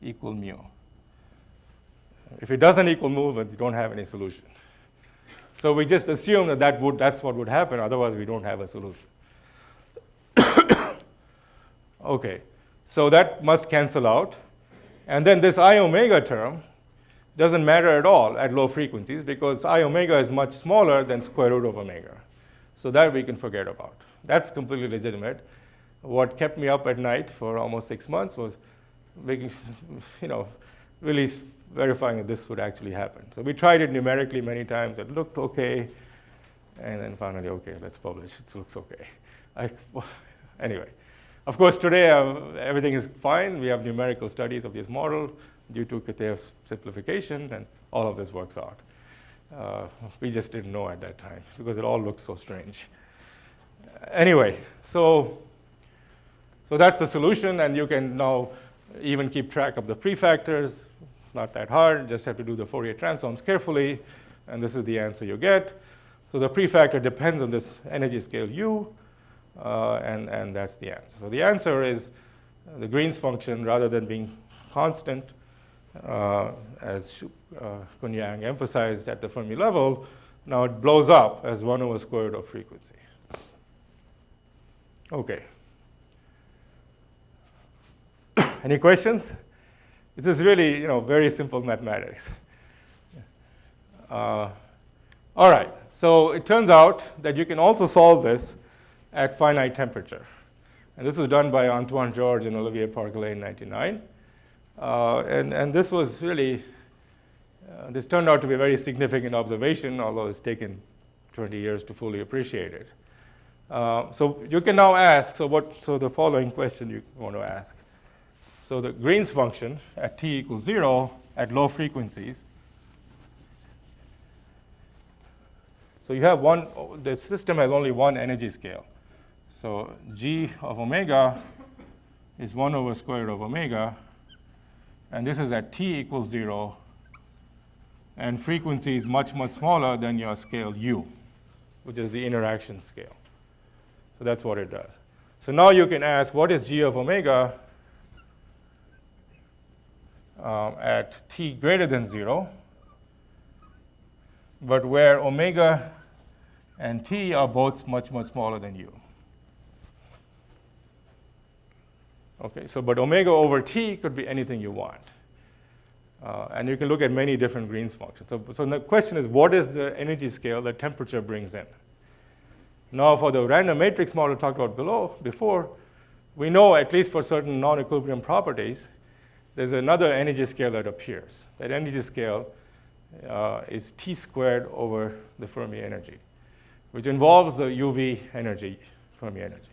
equal mu. If it doesn't equal mu, then you don't have any solution. So we just assume that that's what would happen, otherwise we don't have a solution. Okay, so that must cancel out. And then this I omega term doesn't matter at all at low frequencies because I omega is much smaller than square root of omega. So that we can forget about. That's completely legitimate. What kept me up at night for almost 6 months was making, really verifying that this would actually happen. So we tried it numerically many times. It looked okay. And then finally, okay, let's publish. It looks okay. Anyway, of course, today everything is fine. We have numerical studies of this model due to Kitaev's simplification, and all of this works out. We just didn't know at that time because it all looked so strange. Anyway, so that's the solution, and you can now even keep track of the prefactors. Not that hard, just have to do the Fourier transforms carefully, and this is the answer you get. So the prefactor depends on this energy scale U, and that's the answer. So the answer is the Green's function, rather than being constant, as Kunyang emphasized at the Fermi level, now it blows up as 1 over square root of frequency. Okay. Any questions? This is really, very simple mathematics. All right. So it turns out that you can also solve this at finite temperature. And this was done by Antoine Georges and Olivier Pargalet in 1999. And this was really, this turned out to be a very significant observation, although it's taken 20 years to fully appreciate it. So you can now ask, so the following question you want to ask. So the Green's function at t equals 0 at low frequencies. So you have the system has only one energy scale. So g of omega is 1 over square root of omega. And this is at t equals 0. And frequency is much, much smaller than your scale u, which is the interaction scale. So that's what it does. So now you can ask, what is g of omega at t greater than 0, but where omega and t are both much, much smaller than u. Okay, so but omega over t could be anything you want. And you can look at many different Green's functions. So the question is, what is the energy scale that temperature brings in? Now, for the random matrix model talked about before, we know, at least for certain non-equilibrium properties, there's another energy scale that appears. That energy scale is t squared over the Fermi energy, which involves the UV energy, Fermi energy.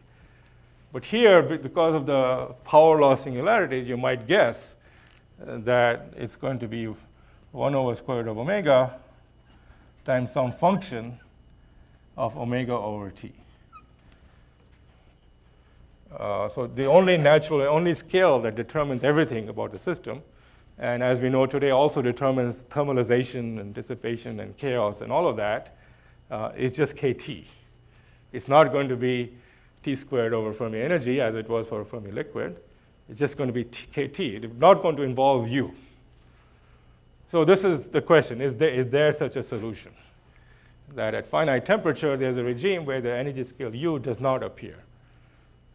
But here, because of the power law singularities, you might guess that it's going to be 1 over square root of omega times some function of omega over t. So the only scale that determines everything about the system, and as we know today also determines thermalization and dissipation and chaos and all of that, is just kT. It's not going to be t squared over Fermi energy as it was for Fermi liquid. It's just going to be kT. It's not going to involve u. So this is the question, is there such a solution? That at finite temperature, there's a regime where the energy scale u does not appear.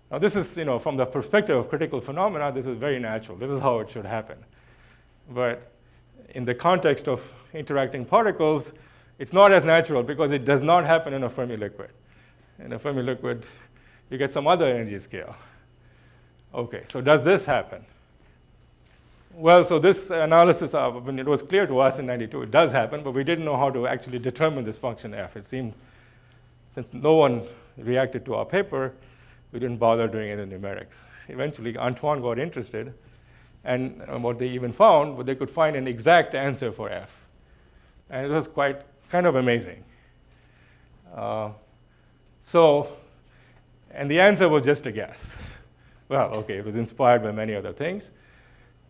Now this is, from the perspective of critical phenomena, this is very natural. This is how it should happen. But in the context of interacting particles, it's not as natural because it does not happen in a Fermi liquid. In a Fermi liquid, you get some other energy scale. Okay, so does this happen? Well, so this analysis, when it was clear to us in 92, it does happen, but we didn't know how to actually determine this function f. It seemed, since no one reacted to our paper, we didn't bother doing it in numerics. Eventually, Antoine got interested, and what they even found, they could find an exact answer for f. And it was kind of amazing. And the answer was just a guess. Well, okay, it was inspired by many other things.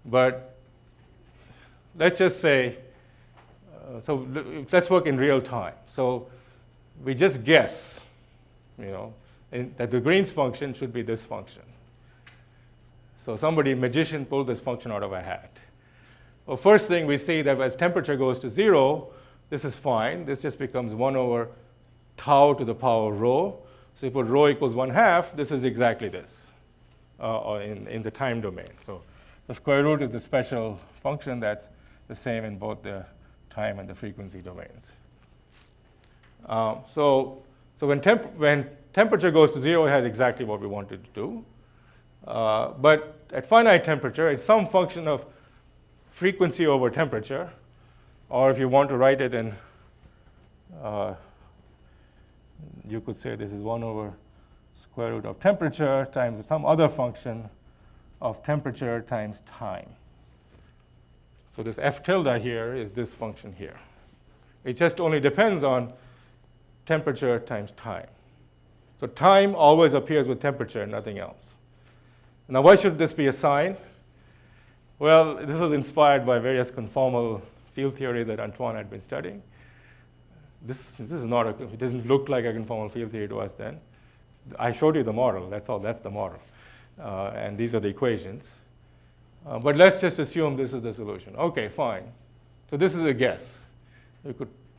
But let's just say, let's work in real time. So we just guess, that the Green's function should be this function. So magician pulled this function out of a hat. Well, first thing we see that as temperature goes to 0, this is fine. This just becomes 1 over tau to the power rho. So you put rho equals 1/2, this is exactly this in the time domain. So the square root is the special function that's the same in both the time and the frequency domains. So when temperature goes to 0, it has exactly what we wanted to do. But at finite temperature, it's some function of frequency over temperature, or if you want to write it in, you could say this is 1 over square root of temperature times some other function of temperature times time. So this f tilde here is this function here. It just only depends on temperature times time. So time always appears with temperature, nothing else. Now, why should this be a sign? Well, this was inspired by various conformal field theories that Antoine had been studying. This is not it doesn't look like a conformal field theory to us then. I showed you the model, that's all, that's the model. And these are the equations. But let's just assume this is the solution. Okay, fine. So this is a guess.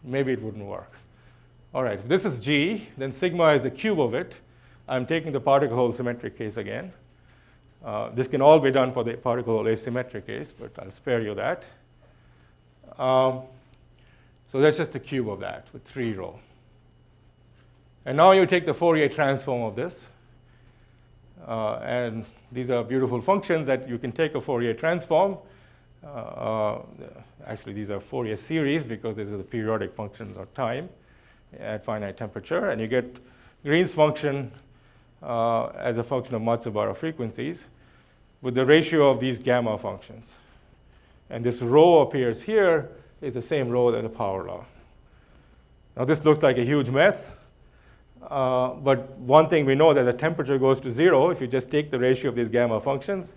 Maybe it wouldn't work. All right, if this is G, then sigma is the cube of it. I'm taking the particle hole symmetric case again. This can all be done for the particle hole asymmetric case, but I'll spare you that. So that's just the cube of that with 3 rho. And now you take the Fourier transform of this. And these are beautiful functions that you can take a Fourier transform. Actually, these are Fourier series because this is the periodic functions of time at finite temperature. And you get Green's function as a function of Matsubara frequencies with the ratio of these gamma functions. And this rho appears here is the same rho as the power law. Now this looks like a huge mess, but one thing we know that the temperature goes to 0 if you just take the ratio of these gamma functions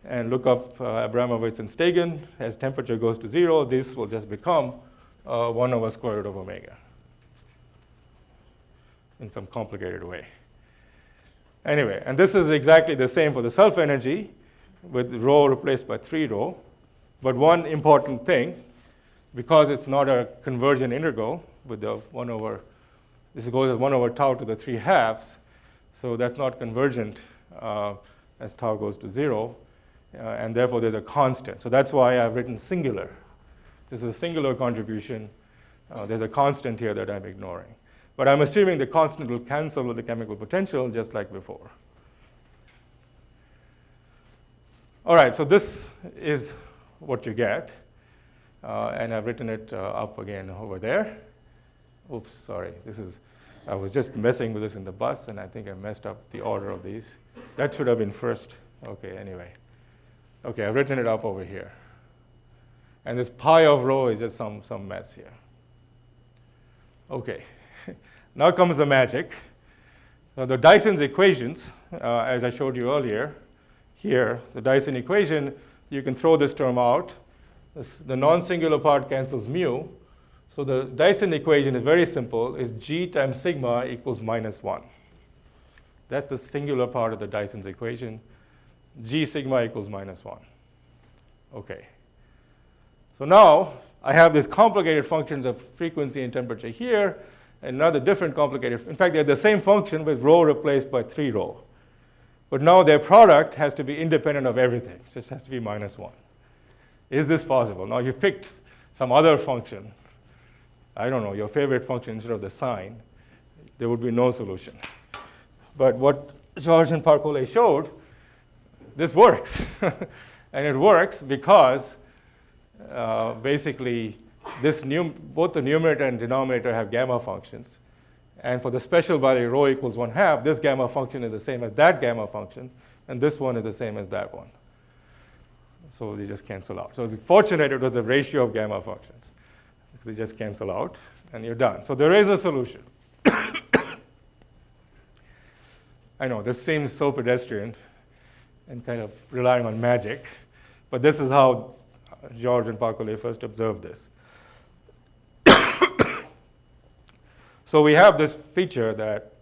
and look up Abramovitz and Stegen. As temperature goes to 0, this will just become 1 over square root of omega in some complicated way. Anyway, and this is exactly the same for the self-energy with rho replaced by 3 rho. But one important thing, because it's not a convergent integral with the 1 over, this goes as 1 over tau to the 3/2, so that's not convergent as tau goes to 0, and therefore there's a constant. So that's why I've written singular. This is a singular contribution. There's a constant here that I'm ignoring. But I'm assuming the constant will cancel with the chemical potential just like before. All right, so this is what you get. And I've written it up again over there. Oops, sorry. I was just messing with this in the bus, and I think I messed up the order of these. That should have been first. Okay, anyway. Okay, I've written it up over here. And this pi of rho is just some mess here. Okay. Now comes the magic. Now the Dyson's equations, as I showed you earlier, here, the Dyson equation, you can throw this term out. The non-singular part cancels mu. So the Dyson equation is very simple. It's G times sigma equals -1. That's the singular part of the Dyson's equation. G sigma equals -1. Okay. So now I have these complicated functions of frequency and temperature here, and another different complicated. In fact, they're the same function with rho replaced by 3 rho. But now their product has to be independent of everything. It just has to be -1. Is this possible? Now you've picked some other function. I don't know, your favorite function instead of the sign. There would be no solution. But what Georges and Parcolet showed, this works. And it works because basically both the numerator and denominator have gamma functions. And for the special value rho equals 1/2, this gamma function is the same as that gamma function, and this one is the same as that one. So they just cancel out. So it's fortunate it was the ratio of gamma functions. They just cancel out, and you're done. So there is a solution. I know, this seems so pedestrian and kind of relying on magic, but this is how Georges and Parcolet first observed this. So we have this feature that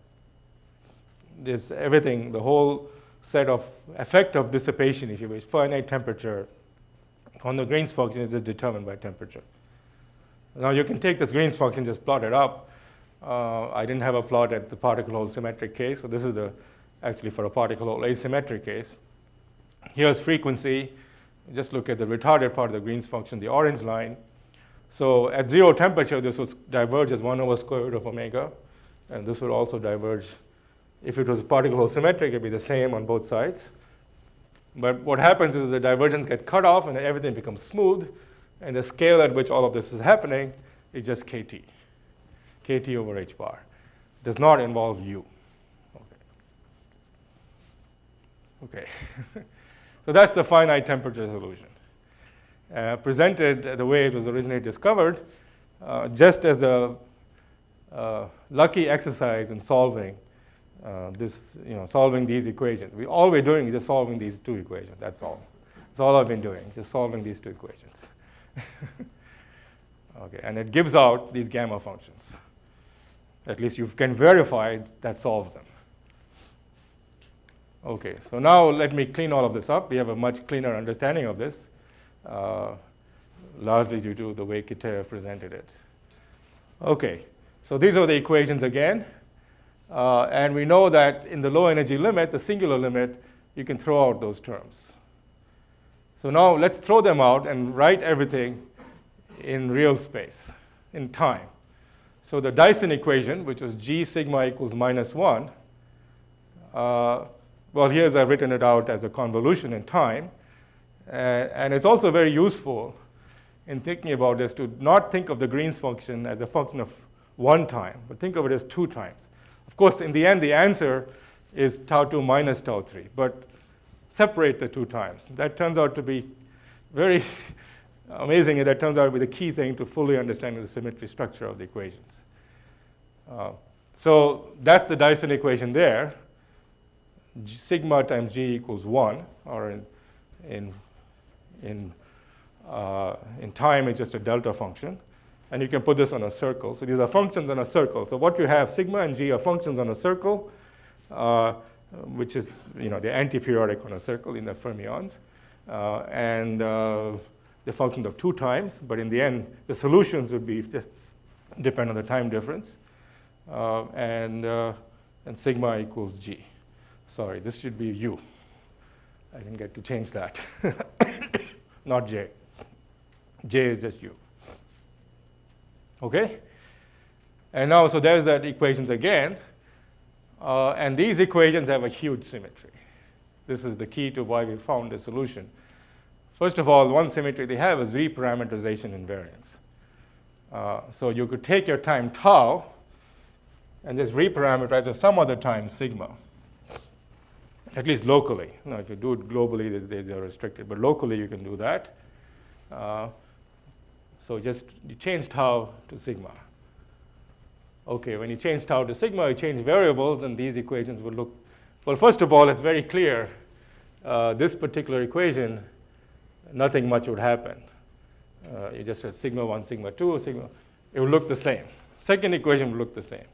this everything, the whole set of effect of dissipation, if you wish, finite temperature on the Green's function is just determined by temperature. Now you can take this Green's function, just plot it up. I didn't have a plot at the particle hole symmetric case, so this is actually for a particle hole asymmetric case. Here's frequency. Just look at the retarded part of the Green's function, the orange line. So at 0 temperature, this would diverge as 1 over square root of omega, and this would also diverge. If it was particle hole symmetric, it would be the same on both sides. But what happens is the divergence gets cut off and everything becomes smooth, and the scale at which all of this is happening is just kt. Kt over h bar. Does not involve u. Okay. So that's the finite temperature solution. Presented the way it was originally discovered, just as a lucky exercise in solving solving these equations. All we're doing is just solving these two equations. That's all. That's all I've been doing, just solving these two equations. Okay, and it gives out these gamma functions. At least you can verify that solves them. Okay, so now let me clean all of this up. We have a much cleaner understanding of this, largely due to the way Kitaev presented it. Okay, so these are the equations again. And we know that in the low energy limit, the singular limit, you can throw out those terms. So now let's throw them out and write everything in real space, in time. So the Dyson equation, which was G sigma equals -1, well, here's I've written it out as a convolution in time. And it's also very useful in thinking about this to not think of the Green's function as a function of one time, but think of it as 2 times. Of course, in the end, the answer is tau2 minus tau3, but separate the 2 times. That turns out to be very amazing, and that turns out to be the key thing to fully understanding the symmetry structure of the equations. So that's the Dyson equation there. Sigma times G equals 1, or in time, it's just a delta function. And you can put this on a circle. So these are functions on a circle. So what you have, sigma and G are functions on a circle, which is the anti-periodic on a circle in the fermions. And the function of 2 times. But in the end, the solutions would be just depend on the time difference. And sigma equals G. Sorry, this should be U. I didn't get to change that. Not J. J is just U. Okay? And now, so there's that equations again. And these equations have a huge symmetry. This is the key to why we found the solution. First of all, one symmetry they have is reparameterization invariance. So you could take your time tau and just reparameterize to some other time sigma, at least locally. If you do it globally, they're restricted. But locally, you can do that. So just you change tau to sigma. Okay, when you change tau to sigma, you change variables, and these equations will look, well, first of all, it's very clear. This particular equation, nothing much would happen. You just have sigma 1, sigma 2, sigma. It will look the same. Second equation will look the same.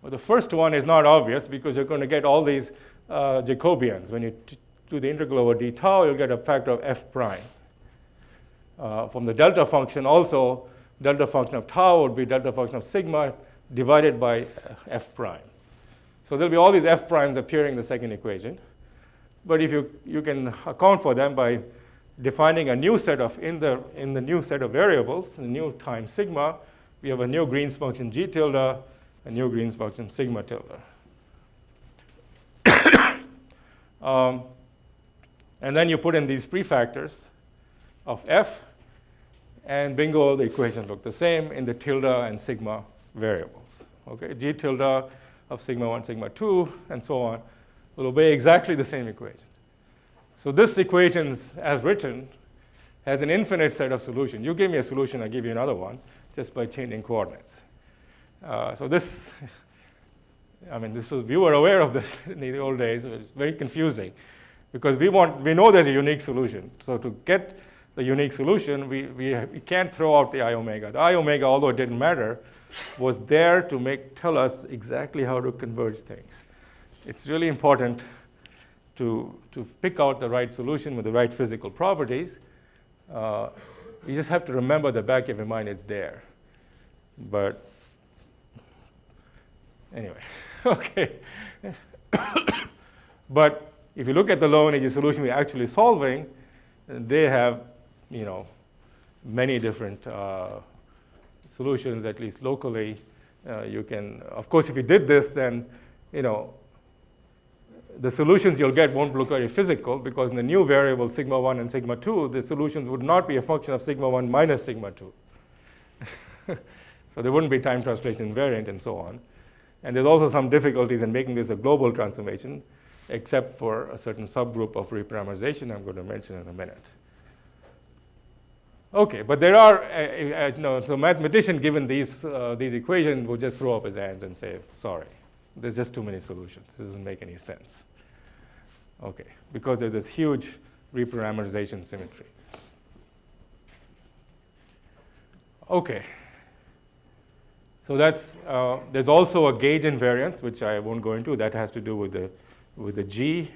But the first one is not obvious because you're going to get all these Jacobians. When you do the integral over d tau, you'll get a factor of f prime. From the delta function also, delta function of tau would be delta function of sigma divided by f prime. So there'll be all these f primes appearing in the second equation. But if you can account for them by defining a new set of, in the new set of variables, the new time sigma, we have a new Green's function g tilde, a new Green's function sigma tilde. And then you put in these prefactors of f, and bingo, the equations look the same in the tilde and sigma variables. Okay, g tilde of sigma 1, sigma 2, and so on will obey exactly the same equation. So this equation, as written, has an infinite set of solutions. You give me a solution, I give you another one, just by changing coordinates. So this, we were aware of this in the old days. It was very confusing because we know there's a unique solution. So to get the unique solution, we can't throw out the I omega. The I omega, although it didn't matter, was there to tell us exactly how to converge things. It's really important to pick out the right solution with the right physical properties. You just have to remember the back of your mind it's there. But anyway, okay. But if you look at the low energy solution we're actually solving, they have, many different solutions, at least locally. You can, of course, if you did this, then, the solutions you'll get won't look very physical, because in the new variable sigma 1 and sigma 2, the solutions would not be a function of sigma 1 minus sigma 2. So there wouldn't be time translation invariant and so on. And there's also some difficulties in making this a global transformation, except for a certain subgroup of reparameterization I'm going to mention in a minute. Okay, but there are, so mathematician given these equations would just throw up his hands and say, sorry, there's just too many solutions. This doesn't make any sense. Okay, because there's this huge reparameterization symmetry. Okay, so that's, there's also a gauge invariance, which I won't go into. That has to do with the G.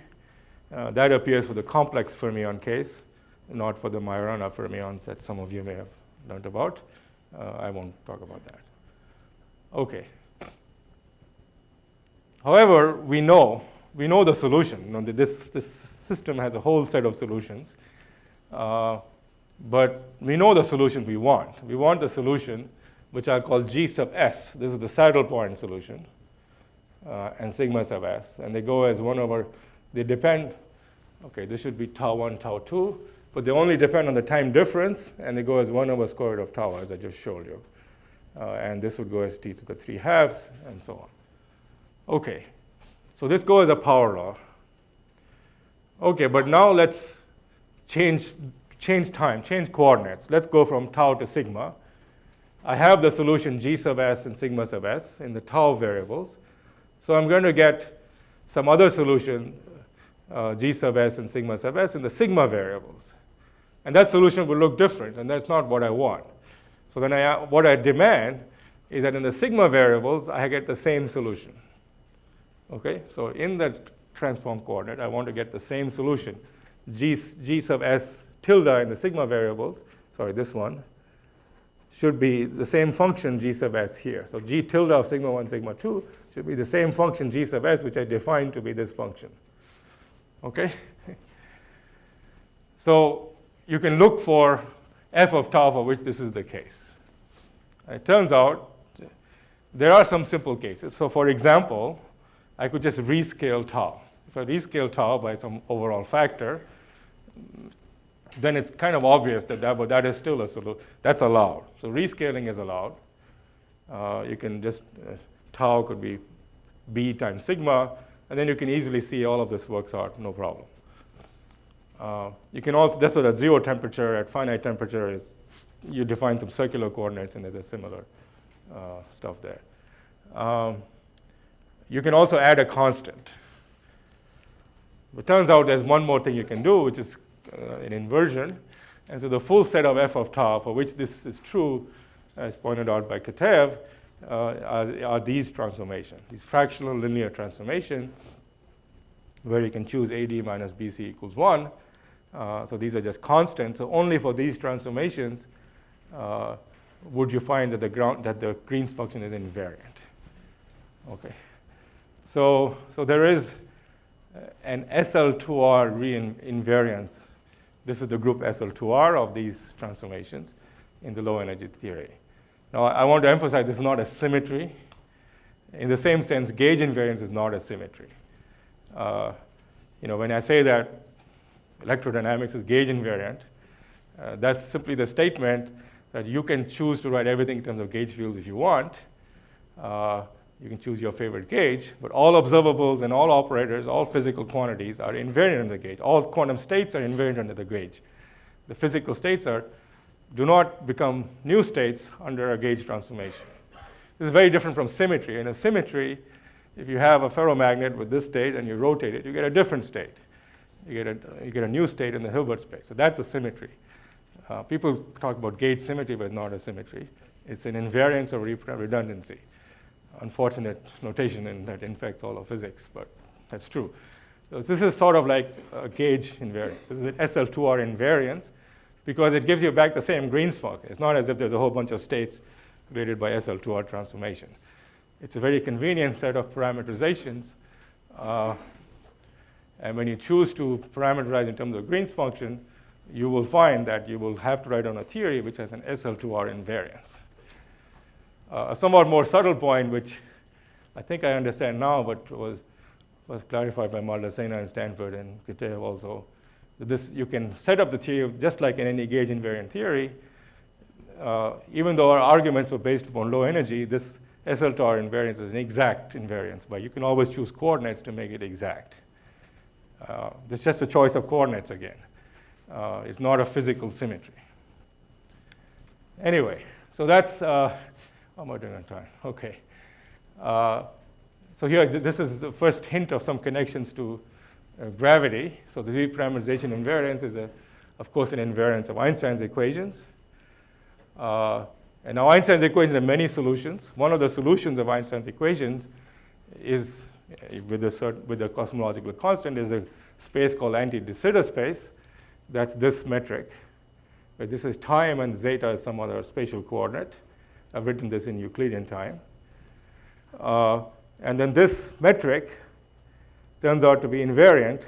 That appears for the complex fermion case, not for the Majorana fermions that some of you may have learned about. I won't talk about that. Okay. However, we know the solution. This system has a whole set of solutions. But we know the solution we want. We want the solution which I call G sub S. This is the saddle point solution, and sigma sub S. And they go as 1 over, they depend, okay, this should be tau 1, tau 2, but they only depend on the time difference, and they go as 1 over square root of tau, as I just showed you. And this would go as t to the 3/2, and so on. Okay, so this goes as a power law. Okay, but now let's change time, change coordinates. Let's go from tau to sigma. I have the solution G sub S and sigma sub S in the tau variables. So I'm going to get some other solution, G sub S and sigma sub S, in the sigma variables. And that solution will look different, and that's not what I want. So then what I demand is that in the sigma variables, I get the same solution. Okay, so in the transform coordinate, I want to get the same solution. G sub S tilde in the sigma variables, sorry, this one, should be the same function G sub S here. So G tilde of sigma 1, sigma 2 should be the same function G sub S, which I defined to be this function. Okay? So you can look for f of tau for which this is the case. It turns out there are some simple cases. So for example, I could just rescale tau. If I rescale tau by some overall factor, then it's kind of obvious that is still a solution. That's allowed. So rescaling is allowed. You can just, tau could be b times sigma, and then you can easily see all of this works out, no problem. You can also, that's what at 0 temperature, at finite temperature, is you define some circular coordinates, and there's a similar stuff there. You can also add a constant. It turns out there's one more thing you can do, which is an inversion. And so the full set of f of tau for which this is true, as pointed out by Katev, are these transformations, these fractional linear transformation, where you can choose AD minus BC equals 1. So these are just constants. So only for these transformations would you find that the Green's function is invariant. Okay. So there is an SL2R invariance. This is the group SL2R of these transformations in the low energy theory. Now I want to emphasize this is not a symmetry. In the same sense, gauge invariance is not a symmetry. When I say that electrodynamics is gauge invariant, that's simply the statement that you can choose to write everything in terms of gauge fields if you want. You can choose your favorite gauge, but all observables and all operators, all physical quantities are invariant under the gauge. All quantum states are invariant under the gauge. The physical states do not become new states under a gauge transformation. This is very different from symmetry. In a symmetry, if you have a ferromagnet with this state and you rotate it, you get a different state. You get a new state in the Hilbert space. So that's a symmetry. People talk about gauge symmetry, but it's not a symmetry. It's an invariance or redundancy. Unfortunate notation, and that infects all of physics, but that's true. So this is sort of like a gauge invariance. This is an SL2R invariance because it gives you back the same Green's function. It's not as if there's a whole bunch of states created by SL2R transformation. It's a very convenient set of parameterizations. And when you choose to parameterize in terms of Green's function, you will find that you will have to write down a theory which has an SL2R invariance. A somewhat more subtle point, which I think I understand now, but was clarified by Maldacena and Stanford and Kitaev also. You can set up the theory just like in any gauge invariant theory. Even though our arguments were based upon low energy, this SL2R invariance is an exact invariance, but you can always choose coordinates to make it exact. It's just a choice of coordinates again. It's not a physical symmetry. Anyway, so that's, how am I doing on time? Okay. So here, this is the first hint of some connections to gravity. So the reparameterization invariance is, of course, an invariance of Einstein's equations. And now Einstein's equations have many solutions. One of the solutions of Einstein's equations is, with the cosmological constant, is a space called anti-de Sitter space. That's this metric. But this is time, and zeta is some other spatial coordinate. I've written this in Euclidean time. And then this metric turns out to be invariant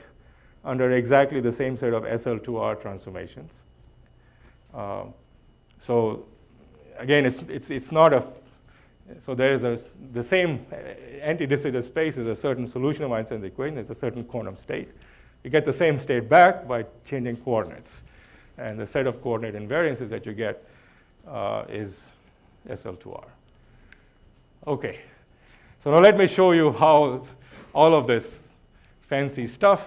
under exactly the same set of SL2R transformations. So again, it's not a, so there is the same anti-de Sitter space is a certain solution of Einstein's equation. It's a certain quantum state. You get the same state back by changing coordinates. And the set of coordinate invariances that you get is SL2R. Okay. So now let me show you how all of this fancy stuff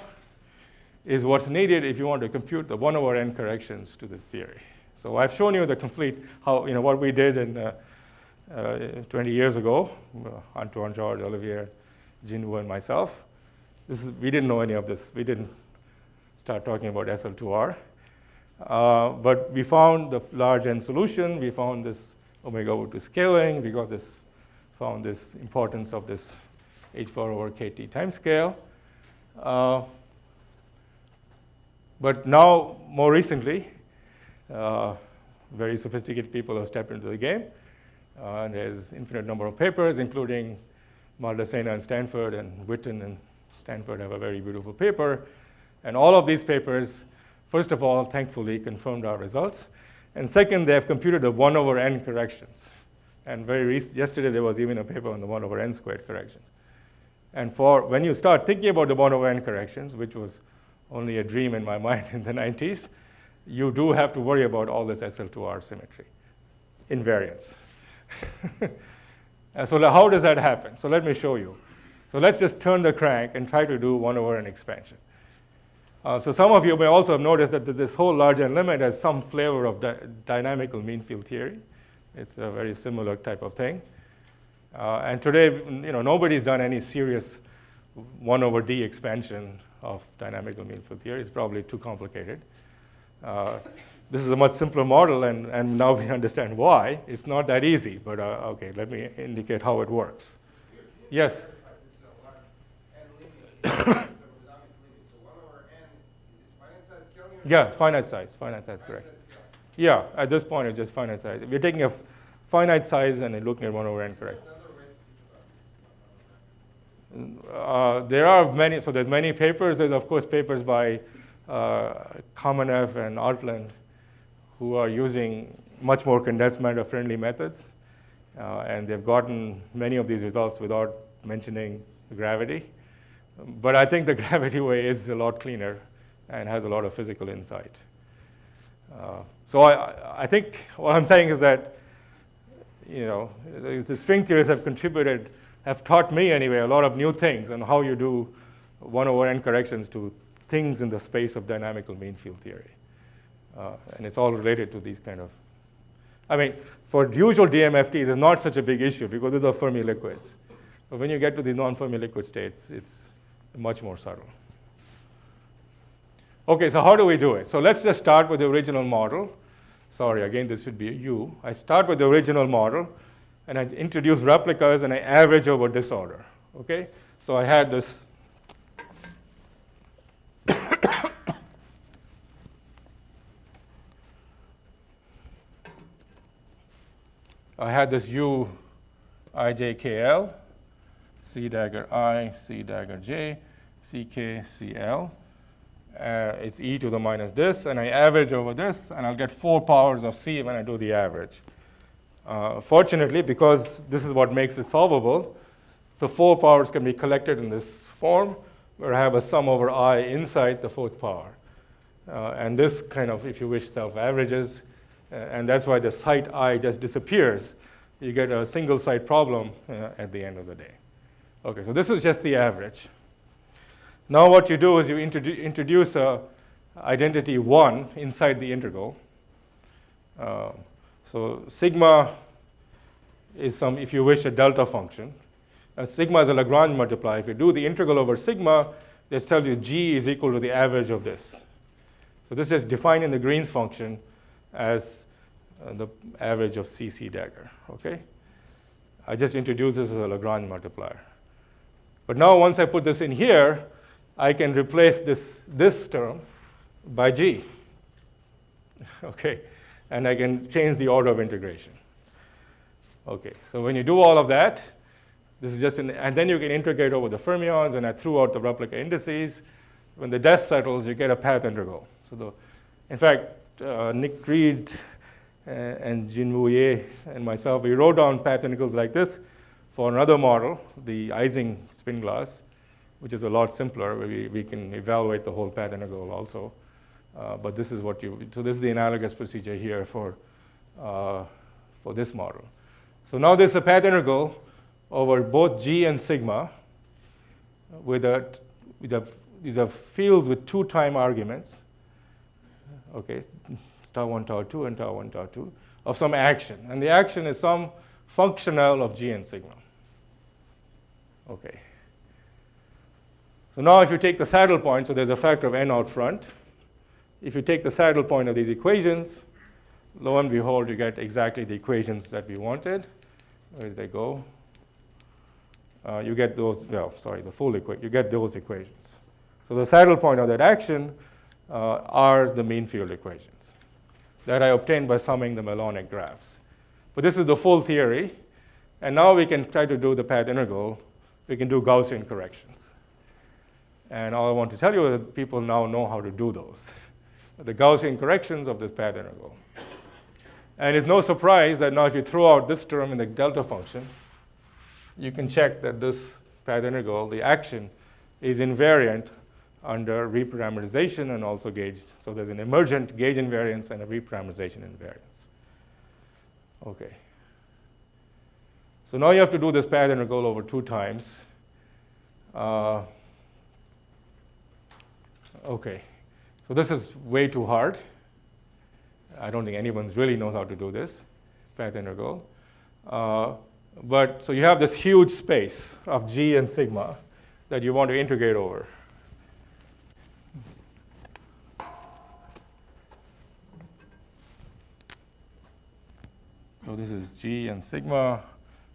is what's needed if you want to compute the 1/n corrections to this theory. So I've shown you the complete, what we did in 20 years ago, Antoine, George, Olivier, Jinwoo, and myself. We didn't know any of this. We didn't start talking about SL2R. But we found the large N solution. We found this omega over 2 scaling. We found this importance of this h power over kt time scale. But now, more recently, very sophisticated people have stepped into the game. And there's infinite number of papers, including Maldacena and Stanford, and Witten and Stanford have a very beautiful paper. And all of these papers, first of all, thankfully, confirmed our results. And second, they have computed the 1/n corrections. And yesterday, there was even a paper on the 1/n squared corrections. And when you start thinking about the 1/n corrections, which was only a dream in my mind in the 90s, you do have to worry about all this SL2R symmetry, invariance. And so how does that happen? So let me show you. So let's just turn the crank and try to do 1/n expansion. So some of you may also have noticed that this whole large N limit has some flavor of dynamical mean field theory. It's a very similar type of thing. And today, nobody's done any serious 1/d expansion of dynamical mean field theory. It's probably too complicated. This is a much simpler model, and now we understand why. It's not that easy, but okay, let me indicate how it works. Yes? Yeah, finite size, correct. Yeah, at this point, it's just finite size. We're taking a finite size and looking at 1/n, correct. There are many, so there's many papers. There's, of course, papers by Kamenev and Altland, who are using much more condensed matter-friendly methods. And they've gotten many of these results without mentioning gravity. But I think the gravity way is a lot cleaner and has a lot of physical insight. So I think what I'm saying is that, the string theorists have taught me anyway, a lot of new things on how you do 1/n corrections to things in the space of dynamical mean field theory. And it's all related to these kind of, for usual DMFT, it is not such a big issue because these are Fermi liquids. But when you get to these non-Fermi liquid states, it's much more subtle. Okay, so how do we do it? So let's just start with the original model. Sorry, again, this should be a U. I start with the original model, and I introduce replicas, and I average over disorder. Okay? So I had this I had this U ijkl, C dagger I, C dagger j, ck, cl. It's e to the minus this, and I average over this, and I'll get 4 powers of c when I do the average. Fortunately, because this is what makes it solvable, the 4 powers can be collected in this form, where I have a sum over I inside the 4th power. And this kind of, if you wish, self-averages, and that's why the site I just disappears. You get a single site problem at the end of the day. Okay, so this is just the average. Now what you do is you introduce a identity 1 inside the integral. So sigma is some, if you wish, a delta function. And sigma is a Lagrange multiplier. If you do the integral over sigma, this tells you g is equal to the average of this. So this is defined in the Green's function as the average of cc dagger, okay? I just introduced this as a Lagrange multiplier. But now once I put this in here, I can replace this term by g, okay? And I can change the order of integration. Okay, so when you do all of that, this is just and then you can integrate over the fermions, and I threw out the replica indices. When the dust settles, you get a path integral. So in fact, Nick Reed and Jinwoo Ye and myself, we wrote down path integrals like this for another model, the Ising spin glass, which is a lot simpler, where we can evaluate the whole path integral also. But this is what so this is the analogous procedure here for this model. So now there's a path integral over both g and sigma with these are fields with 2 time arguments, okay, tau 1, tau 2, and tau 1, tau 2, of some action. And the action is some functional of g and sigma. Okay. So now if you take the saddle point, so there's a factor of n out front. If you take the saddle point of these equations, lo and behold, you get exactly the equations that we wanted. Where did they go? You get those, the full equation. You get those equations. So the saddle point of that action are the mean field equations that I obtained by summing the Melonic graphs. But this is the full theory. And now we can try to do the path integral. We can do Gaussian corrections. And all I want to tell you is that people now know how to do those, the Gaussian corrections of this path integral. And it's no surprise that now if you throw out this term in the delta function, you can check that this path integral, the action, is invariant under reparameterization and also gauge. So there's an emergent gauge invariance and a reparameterization invariance. Okay. So now you have to do this path integral over 2 times. Okay. So this is way too hard. I don't think anyone really knows how to do this path integral. But so you have this huge space of g and sigma that you want to integrate over. So this is g and sigma.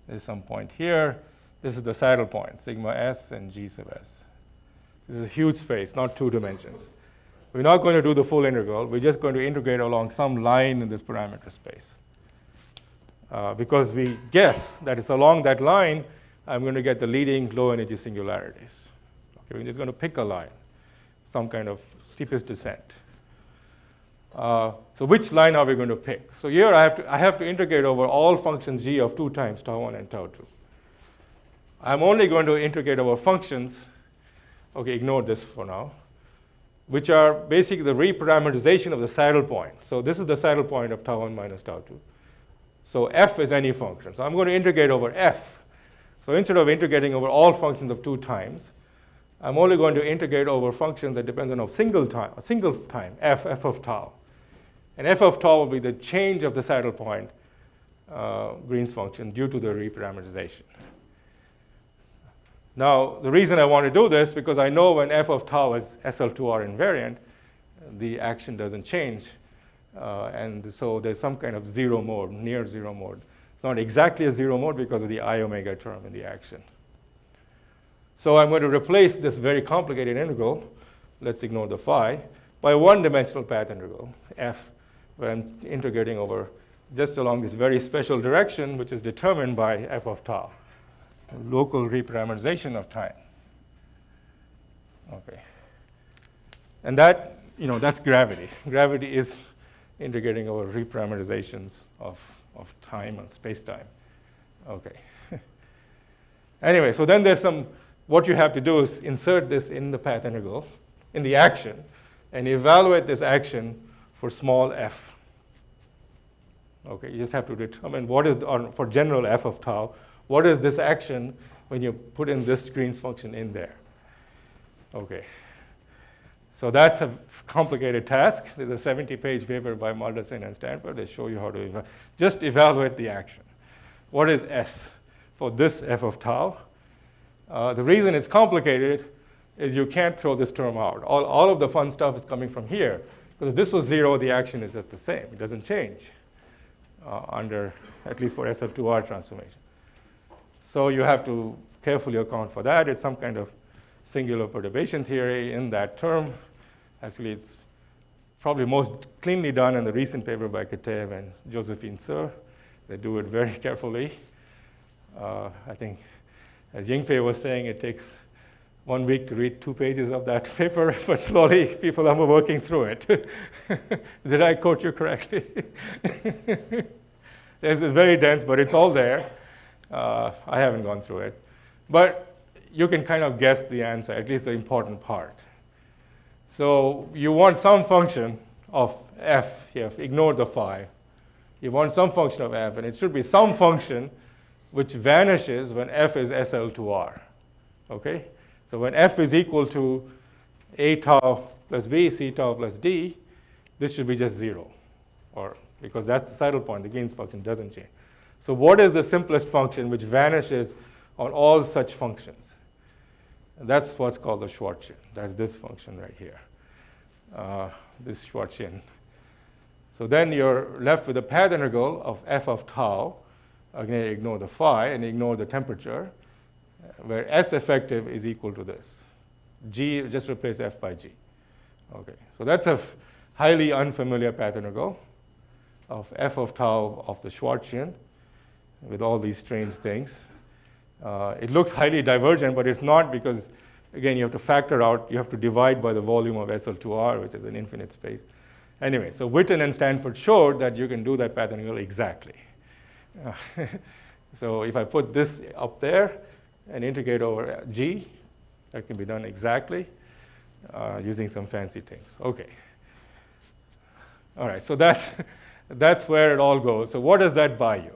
There's some point here. This is the saddle point, sigma s and g sub s. This is a huge space, not 2 dimensions. We're not going to do the full integral. We're just going to integrate along some line in this parameter space. Because we guess that it's along that line, I'm going to get the leading low energy singularities. Okay, we're just going to pick a line, some kind of steepest descent. So which line are we going to pick? So here I have to integrate over all functions g of 2 times tau 1 and tau 2. I'm only going to integrate over functions, okay, ignore this for now, which are basically the reparameterization of the saddle point. So this is the saddle point of tau 1 minus tau 2. So f is any function. So I'm going to integrate over f. So instead of integrating over all functions of 2 times, I'm only going to integrate over functions that depend on a single time, f of tau. And f of tau will be the change of the saddle point Green's function due to the reparameterization. Now, the reason I want to do this, because I know when f of tau is SL2R invariant, the action doesn't change. And so there's some kind of 0 mode, near 0 mode. It's not exactly a 0 mode because of the I omega term in the action. So I'm going to replace this very complicated integral, let's ignore the phi, by 1-dimensional path integral, f, where I'm integrating over just along this very special direction, which is determined by f of tau, local reparameterization of time. Okay. And that, that's gravity. Gravity is integrating over reparameterizations of time and space-time. Okay. Anyway, so then there's what you have to do is insert this in the path integral, in the action, and evaluate this action for small f. Okay, you just have to determine what is, for general f of tau, what is this action when you put in this Green's function in there. Okay. So that's a complicated task. There's a 70-page paper by Maldacen and Stanford. They show you how to just evaluate the action. What is S for this f of tau? The reason it's complicated is you can't throw this term out. All of the fun stuff is coming from here. Because if this was 0, the action is just the same. It doesn't change under, at least for SL2R transformation. So you have to carefully account for that. It's some kind of singular perturbation theory in that term. Actually, it's probably most cleanly done in the recent paper by Katev and Josephine Sir. They do it very carefully. I think, as Yingfei was saying, it takes 1 week to read 2 pages of that paper, but slowly people are working through it. Did I quote you correctly? It's very dense, but it's all there. I haven't gone through it. But you can kind of guess the answer, at least the important part. So you want some function of f here, ignore the phi. You want some function of f, and it should be some function which vanishes when f is SL2R. Okay? So when f is equal to a tau plus b, c tau plus d, this should be just 0, or because that's the saddle point. The Green's function doesn't change. So what is the simplest function which vanishes on all such functions? And that's what's called the Schwartzian. That's this function right here, this Schwartzian. So then you're left with a path integral of f of tau. Again, ignore the phi and ignore the temperature, where S effective is equal to this. G, just replace f by g. Okay, so that's a highly unfamiliar path integral of f of tau of the Schwartzian with all these strange things. It looks highly divergent, but it's not, because, again, you have to factor out, you have to divide by the volume of SL2R, which is an infinite space. Anyway, so Witten and Stanford showed that you can do that path integral exactly. So if I put this up there and integrate over G, that can be done exactly using some fancy things. Okay. All right, so that's where it all goes. So what does that buy you?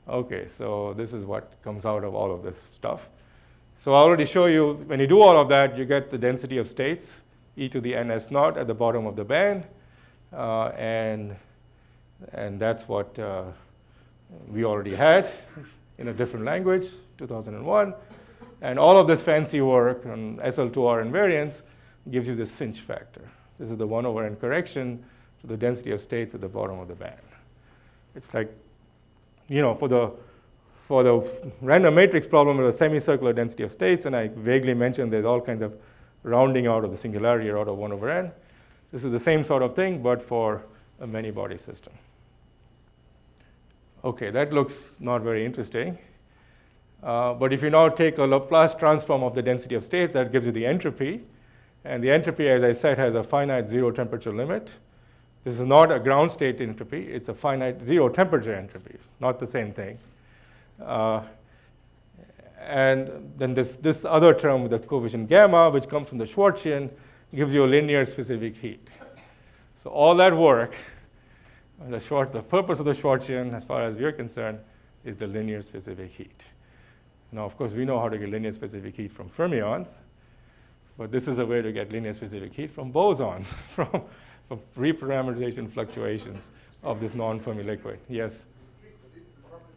Okay, so this is what comes out of all of this stuff. So I already show you, when you do all of that, you get the density of states, e to the ns naught at the bottom of the band. And that's what we already had in a different language, 2001. And all of this fancy work on SL2R invariance gives you this cinch factor. This is the 1/n correction to the density of states at the bottom of the band. It's like, for the random matrix problem with a semicircular density of states, and I vaguely mentioned there's all kinds of rounding out of the singularity out of 1/n. This is the same sort of thing, but for a many-body system. Okay, that looks not very interesting. But if you now take a Laplace transform of the density of states, that gives you the entropy. And the entropy, as I said, has a finite zero temperature limit. This is not a ground state entropy. It's a finite zero temperature entropy, not the same thing. And then this other term with the coefficient gamma, which comes from the Schwartzian, gives you a linear specific heat. So all that work, the purpose of the Schwartzian, as far as we're concerned, is the linear specific heat. Now, of course, we know how to get linear specific heat from fermions, but this is a way to get linear specific heat from bosons, from reparameterization fluctuations of this non-Fermi liquid. Yes? This is the property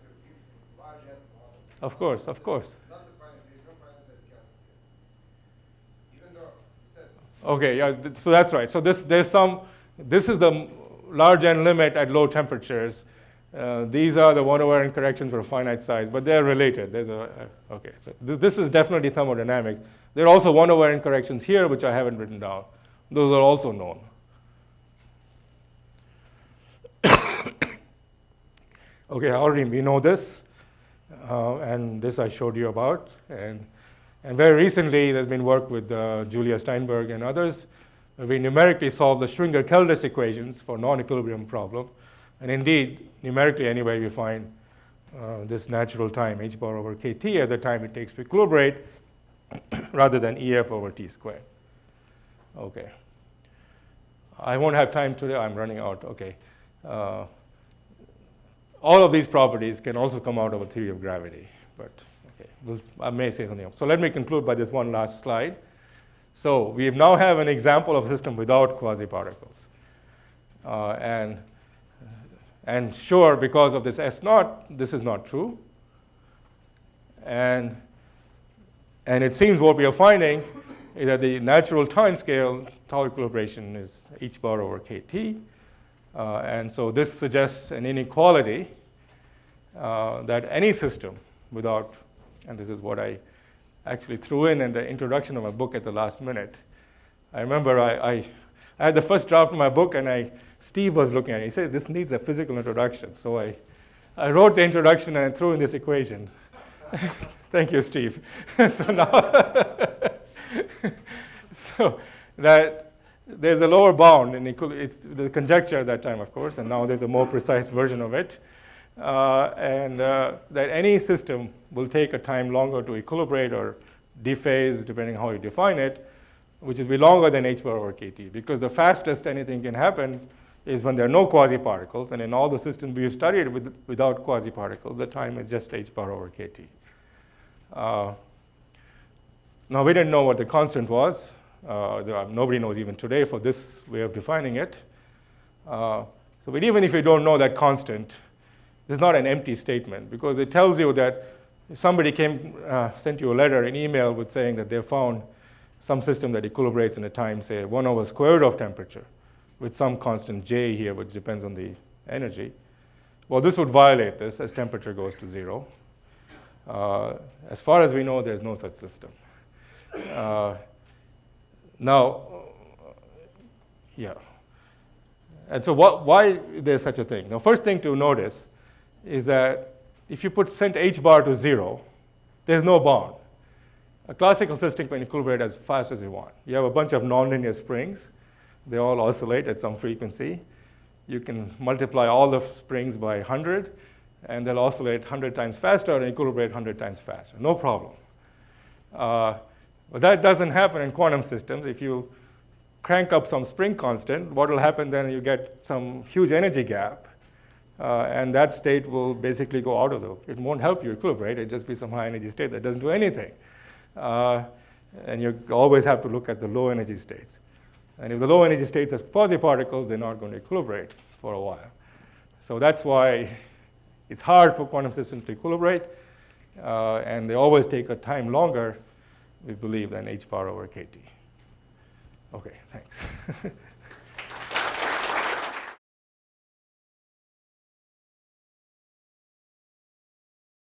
of large n model. Of course, of course. Not the finite, there is no finite size count. Even though you said. Okay, yeah, so that's right. So this is the large n limit at low temperatures. These are the 1/n corrections for a finite size, but they're related. Okay, so this is definitely thermodynamics. There are also 1/n corrections here, which I haven't written down. Those are also known. Okay, already we know this, and this I showed you about. And very recently, there's been work with Julia Steinberg and others. We numerically solved the Schwinger-Keldysh equations for non-equilibrium problem. And indeed, numerically anyway, we find this natural time, h bar over kt, at the time it takes to equilibrate, rather than EF over t squared. Okay. I won't have time today. I'm running out. Okay. All of these properties can also come out of a theory of gravity. But okay, I may say something else. So let me conclude by this one last slide. So we now have an example of a system without quasiparticles. And sure, because of this S naught, this is not true. And it seems what we are finding is that the natural time scale tau equilibration is h bar over kt. And so this suggests an inequality that any system without, and this is what I actually threw in the introduction of my book at the last minute. I remember I had the first draft of my book, and Steve was looking at it. He said, this needs a physical introduction. So I wrote the introduction and I threw in this equation. Thank you, Steve. So now, so that there's a lower bound, and it's the conjecture at that time, of course, and now there's a more precise version of it. That any system will take a time longer to equilibrate or dephase, depending on how you define it, which will be longer than h bar over kt, because the fastest anything can happen is when there are no quasiparticles, and in all the systems we've studied without quasiparticles, the time is just h bar over kt. Now, we didn't know what the constant was. Nobody knows even today for this way of defining it. But even if you don't know that constant, this is not an empty statement, because it tells you that if somebody sent you a letter, an email with saying that they found some system that equilibrates in a time, say 1 over square root of temperature, with some constant J here, which depends on the energy. Well, this would violate this as temperature goes to 0. As far as we know, there's no such system. Now, yeah. And so why there's such a thing? Now, first thing to notice is that if you send h bar to 0, there's no bound. A classical system can equilibrate as fast as you want. You have a bunch of nonlinear springs. They all oscillate at some frequency. You can multiply all the springs by 100, and they'll oscillate 100 times faster and equilibrate 100 times faster. No problem. But that doesn't happen in quantum systems. If you crank up some spring constant, what will happen then, you get some huge energy gap, and that state will basically go out of it won't help you equilibrate. It'll just be some high energy state that doesn't do anything. And you always have to look at the low energy states. And if the low energy states are quasiparticles, they're not going to equilibrate for a while. So that's why it's hard for quantum systems to equilibrate, and they always take a time longer, we believe, than h bar over kt. Okay, thanks.